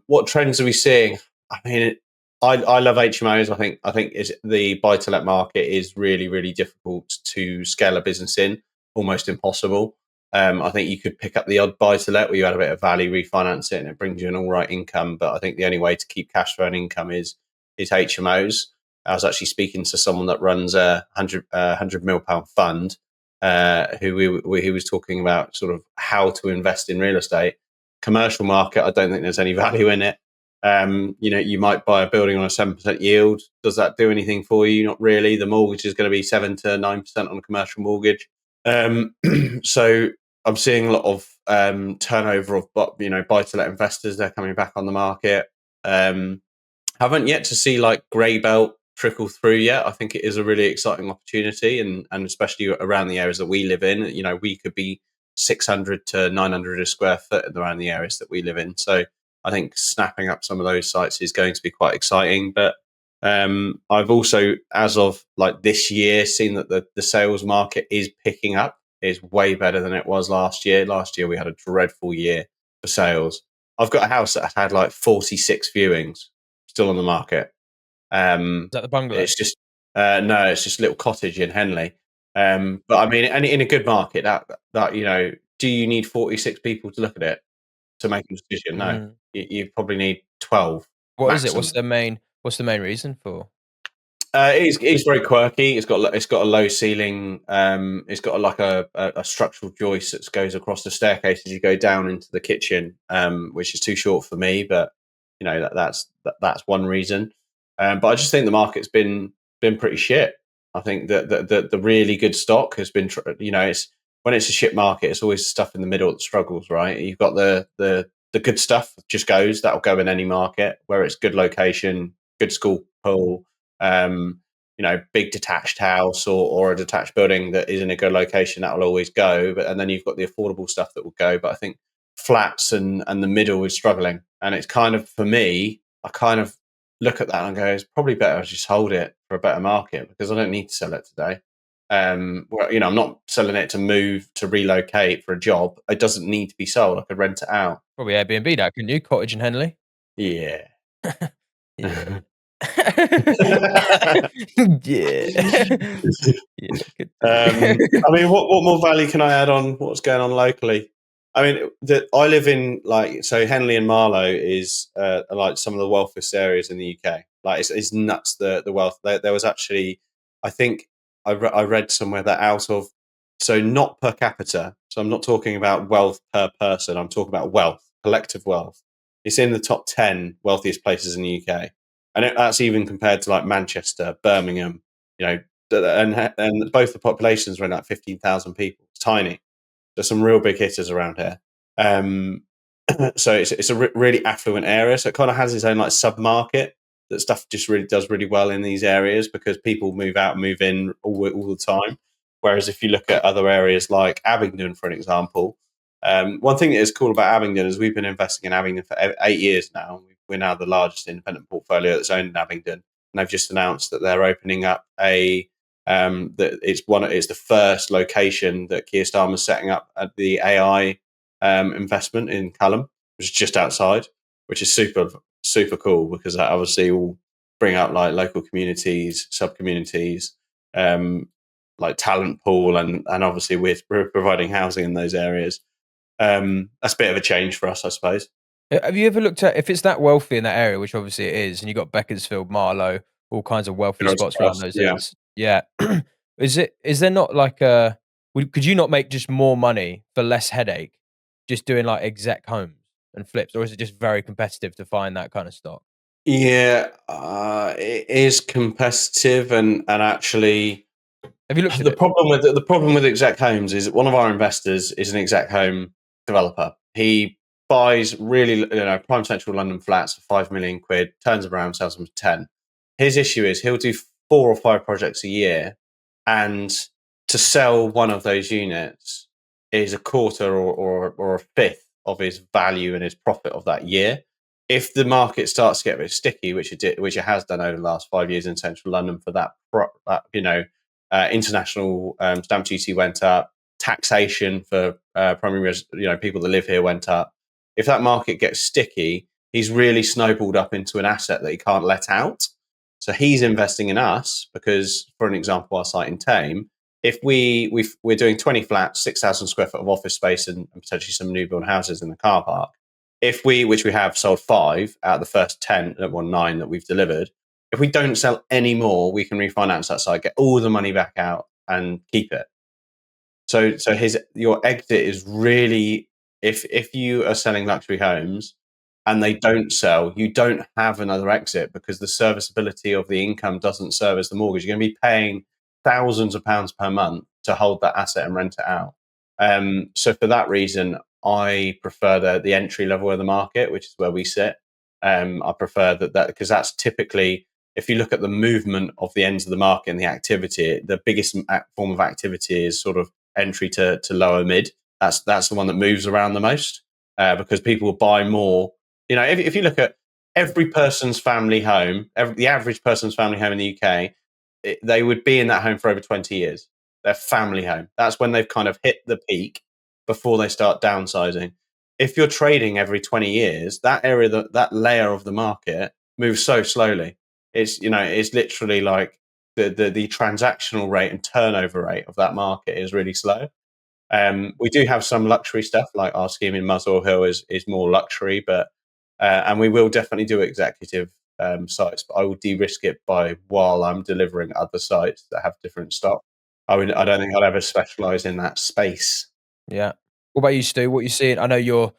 What trends are we seeing? I mean, I love HMOs. I think the buy to let market is really, really difficult to scale a business in, almost impossible. I think you could pick up the odd buy to let where you add a bit of value, refinance it, and it brings you an all right income. But I think the only way to keep cash flow and income is HMOs. I was actually speaking to someone that runs a £100 million fund, who was talking about sort of how to invest in real estate. Commercial market, I don't think there's any value in it. You might buy a building on a 7% yield. Does that do anything for you? Not really. The mortgage is going to be 7 to 9% on a commercial mortgage. So I'm seeing a lot of turnover of buy to let investors. They're coming back on the market. Haven't yet to see like grey belt trickle through yet. I think it is a really exciting opportunity, and especially around the areas that we live in. We could be 600 to 900 a square foot around the areas that we live in. So I think snapping up some of those sites is going to be quite exciting. But I've also, as of like this year, seen that the sales market is picking up. It's way better than it was last year. Last year we had a dreadful year for sales. I've got a house that had like 46 viewings still on the market. Is that the bungalow? It's just no, it's just a little cottage in Henley. But I mean, in a good market, that do you need 46 people to look at it to make a decision? No, you probably need 12. What maximum. is it? What's the main reason for? It's very quirky. It's got a low ceiling. It's got a structural joist that goes across the staircase as you go down into the kitchen, which is too short for me. But that's one reason. But I just think the market's been pretty shit. I think that the really good stock has been, it's when it's a shit market, it's always stuff in the middle that struggles, right? You've got the good stuff just goes, that'll go in any market where it's good location, good school pool, big detached house or a detached building that is in a good location, that will always go. And then you've got the affordable stuff that will go. But I think flats and the middle is struggling. And it's kind of, for me, I kind of look at that and go, it's probably better to just hold it for a better market because I don't need to sell it today. I'm not selling it to move, to relocate for a job. It doesn't need to be sold. I could rent it out. Probably Airbnb that, couldn't you? Cottage in Henley. Yeah. Yeah. Yeah. Yeah. Good. I mean, what more value can I add on what's going on locally? I mean, I live in Henley and Marlow is like some of the wealthiest areas in the UK. Like it's nuts the wealth. There was actually, I think I read somewhere that not per capita. So I'm not talking about wealth per person. I'm talking about wealth, collective wealth. It's in the top 10 wealthiest places in the UK, and that's even compared to like Manchester, Birmingham. And both the populations are in like 15,000 people. It's tiny. There's some real big hitters around here. So it's a really affluent area. So it kind of has its own like sub-market that stuff just really does really well in these areas because people move out and move in all the time. Whereas if you look at other areas like Abingdon, for an example, one thing that is cool about Abingdon is we've been investing in Abingdon for 8 years now. We're now the largest independent portfolio that's owned in Abingdon. And they've just announced that they're opening up that it's the first location that Keir Starmer's setting up at the AI investment in Culham, which is just outside, which is super, super cool because that obviously will bring up like local communities, sub-communities, like talent pool, and obviously we're providing housing in those areas. That's a bit of a change for us, I suppose. Have you ever looked at if it's that wealthy in that area, which obviously it is, and you got Beaconsfield, Marlow, all kinds of wealthy Minerals spots around Trust, those yeah. ends? Yeah. Is there not like could you not make just more money for less headache just doing like exec homes and flips, or is it just very competitive to find that kind of stock? Yeah, it is competitive, and actually, Have you looked at the it? problem with exec homes is one of our investors is an exec home developer. He buys really, prime central London flats for £5 million, turns them around, sells them for 10. His issue is he'll do 4 or 5 projects a year, and to sell one of those units is a quarter or a fifth of his value and his profit of that year. If the market starts to get a bit sticky, which it has done over the last 5 years in central London for that international stamp duty went up, taxation for people that live here went up. If that market gets sticky, he's really snowballed up into an asset that he can't let out. So he's investing in us because, for an example, our site in Tame, if we're doing 20 flats, 6,000 square foot of office space, and potentially some new build houses in the car park. Which we have sold 5 out of the first 10, 9 that we've delivered. If we don't sell any more, we can refinance that site, get all the money back out, and keep it. So your exit is really, if you are selling luxury homes and they don't sell, you don't have another exit because the serviceability of the income doesn't service the mortgage. You're going to be paying thousands of pounds per month to hold that asset and rent it out. So for that reason, I prefer the entry level of the market, which is where we sit. I prefer that because that's typically, if you look at the movement of the ends of the market and the activity, the biggest form of activity is sort of entry to lower mid. That's the one that moves around the most because people will buy more. If you look at every person's family home, the average person's family home in the UK, they would be in that home for over 20 years. Their family home. That's when they've kind of hit the peak before they start downsizing. If you're trading every 20 years, that area, that layer of the market moves so slowly. It's literally like the transactional rate and turnover rate of that market is really slow. We do have some luxury stuff, like our scheme in Muswell Hill is more luxury, but and we will definitely do executive sites, but I will de-risk it while I'm delivering other sites that have different stock. I don't think I'll ever specialise in that space. Yeah. What about you, Stu? What you seeing? I know you're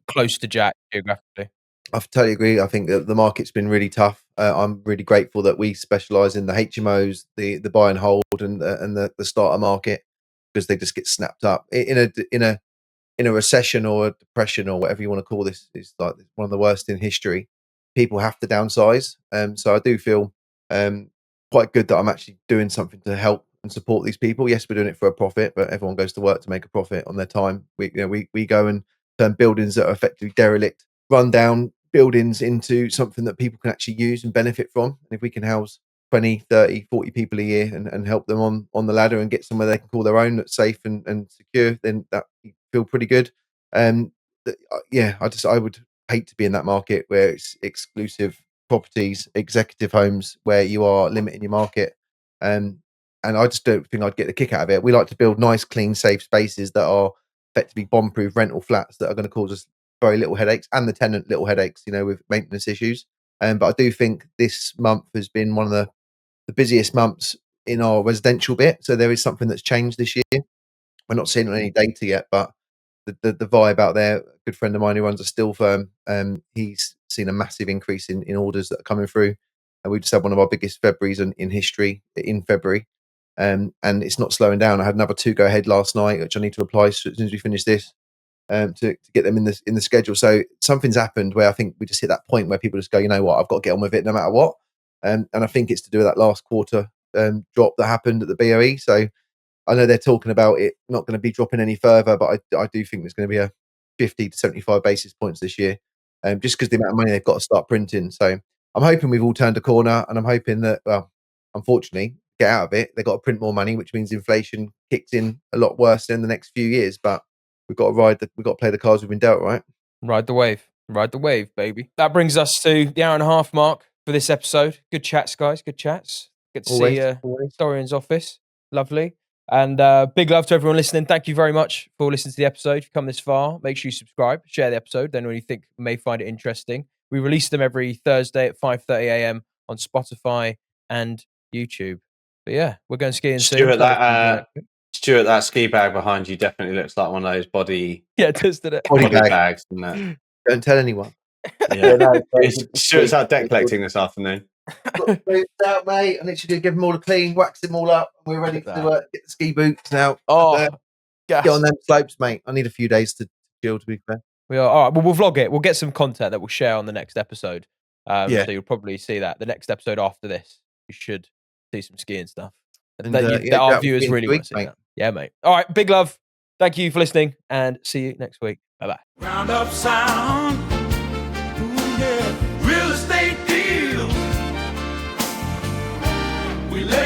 close to Jack geographically. I totally agree. I think that the market's been really tough. I'm really grateful that we specialise in the HMOs, the buy and hold, and the starter market because they just get snapped up in a recession or a depression or whatever you want to call this. It's like one of the worst in history. People have to downsize. So I do feel quite good that I'm actually doing something to help and support these people. Yes, we're doing it for a profit, but everyone goes to work to make a profit on their time. We go and turn buildings that are effectively derelict, run down buildings into something that people can actually use and benefit from. And if we can house 20, 30, 40 people a year and help them on the ladder and get somewhere they can call their own that's safe and secure, then that feel pretty good. I would hate to be in that market where it's exclusive properties, executive homes, where you are limiting your market. And I just don't think I'd get the kick out of it. We like to build nice, clean, safe spaces that are effectively bomb-proof rental flats that are going to cause us very little headaches and the tenant little headaches, with maintenance issues. But I do think this month has been one of the busiest months in our residential bit. So there is something that's changed this year. We're not seeing any data yet, but the vibe out there, a good friend of mine who runs a steel firm, he's seen a massive increase in orders that are coming through. And we just had one of our biggest Februaries in history in February. And it's not slowing down. I had another 2 go ahead last night, which I need to apply as soon as we finish this, to get them in the schedule. So something's happened where I think we just hit that point where people just go, you know what, I've got to get on with it no matter what. And I think it's to do with that last quarter drop that happened at the BOE. So I know they're talking about it not going to be dropping any further, but I do think there's going to be a 50 to 75 basis points this year, just because the amount of money they've got to start printing. So I'm hoping we've all turned a corner, and I'm hoping that, well, unfortunately, get out of it. They've got to print more money, which means inflation kicks in a lot worse in the next few years. But we've got to play the cards we've been dealt, right? Ride the wave, baby. That brings us to the hour and a half mark for this episode. Good chats, guys. Good chats. Good to see Always. Dorian's office. Lovely. And big love to everyone listening. Thank you very much for listening to the episode. If you've come this far, make sure you subscribe, share the episode. Then when you think you may find it interesting. We release them every Thursday at 5:30 a.m. on Spotify and YouTube. But yeah, we're going skiing soon. Stuart, that ski bag behind you definitely looks like one of those body did it? Body bag. bags, doesn't it? Don't tell anyone. Yeah. no, Stuart's out deck collecting this afternoon. Got boots out, mate. I literally give them all a clean, wax them all up. We're ready to get the ski boots now. Get on them slopes, mate. I need a few days to chill, to be fair. We are. All right, well, we'll vlog it. We'll get some content that we'll share on the next episode. So you'll probably see that. The next episode after this, you should see some skiing stuff. And, that our viewers really want to see that. Yeah, mate. All right, big love. Thank you for listening, and see you next week. Bye-bye. Roundup sound. Ooh, yeah. Real estate deals. We let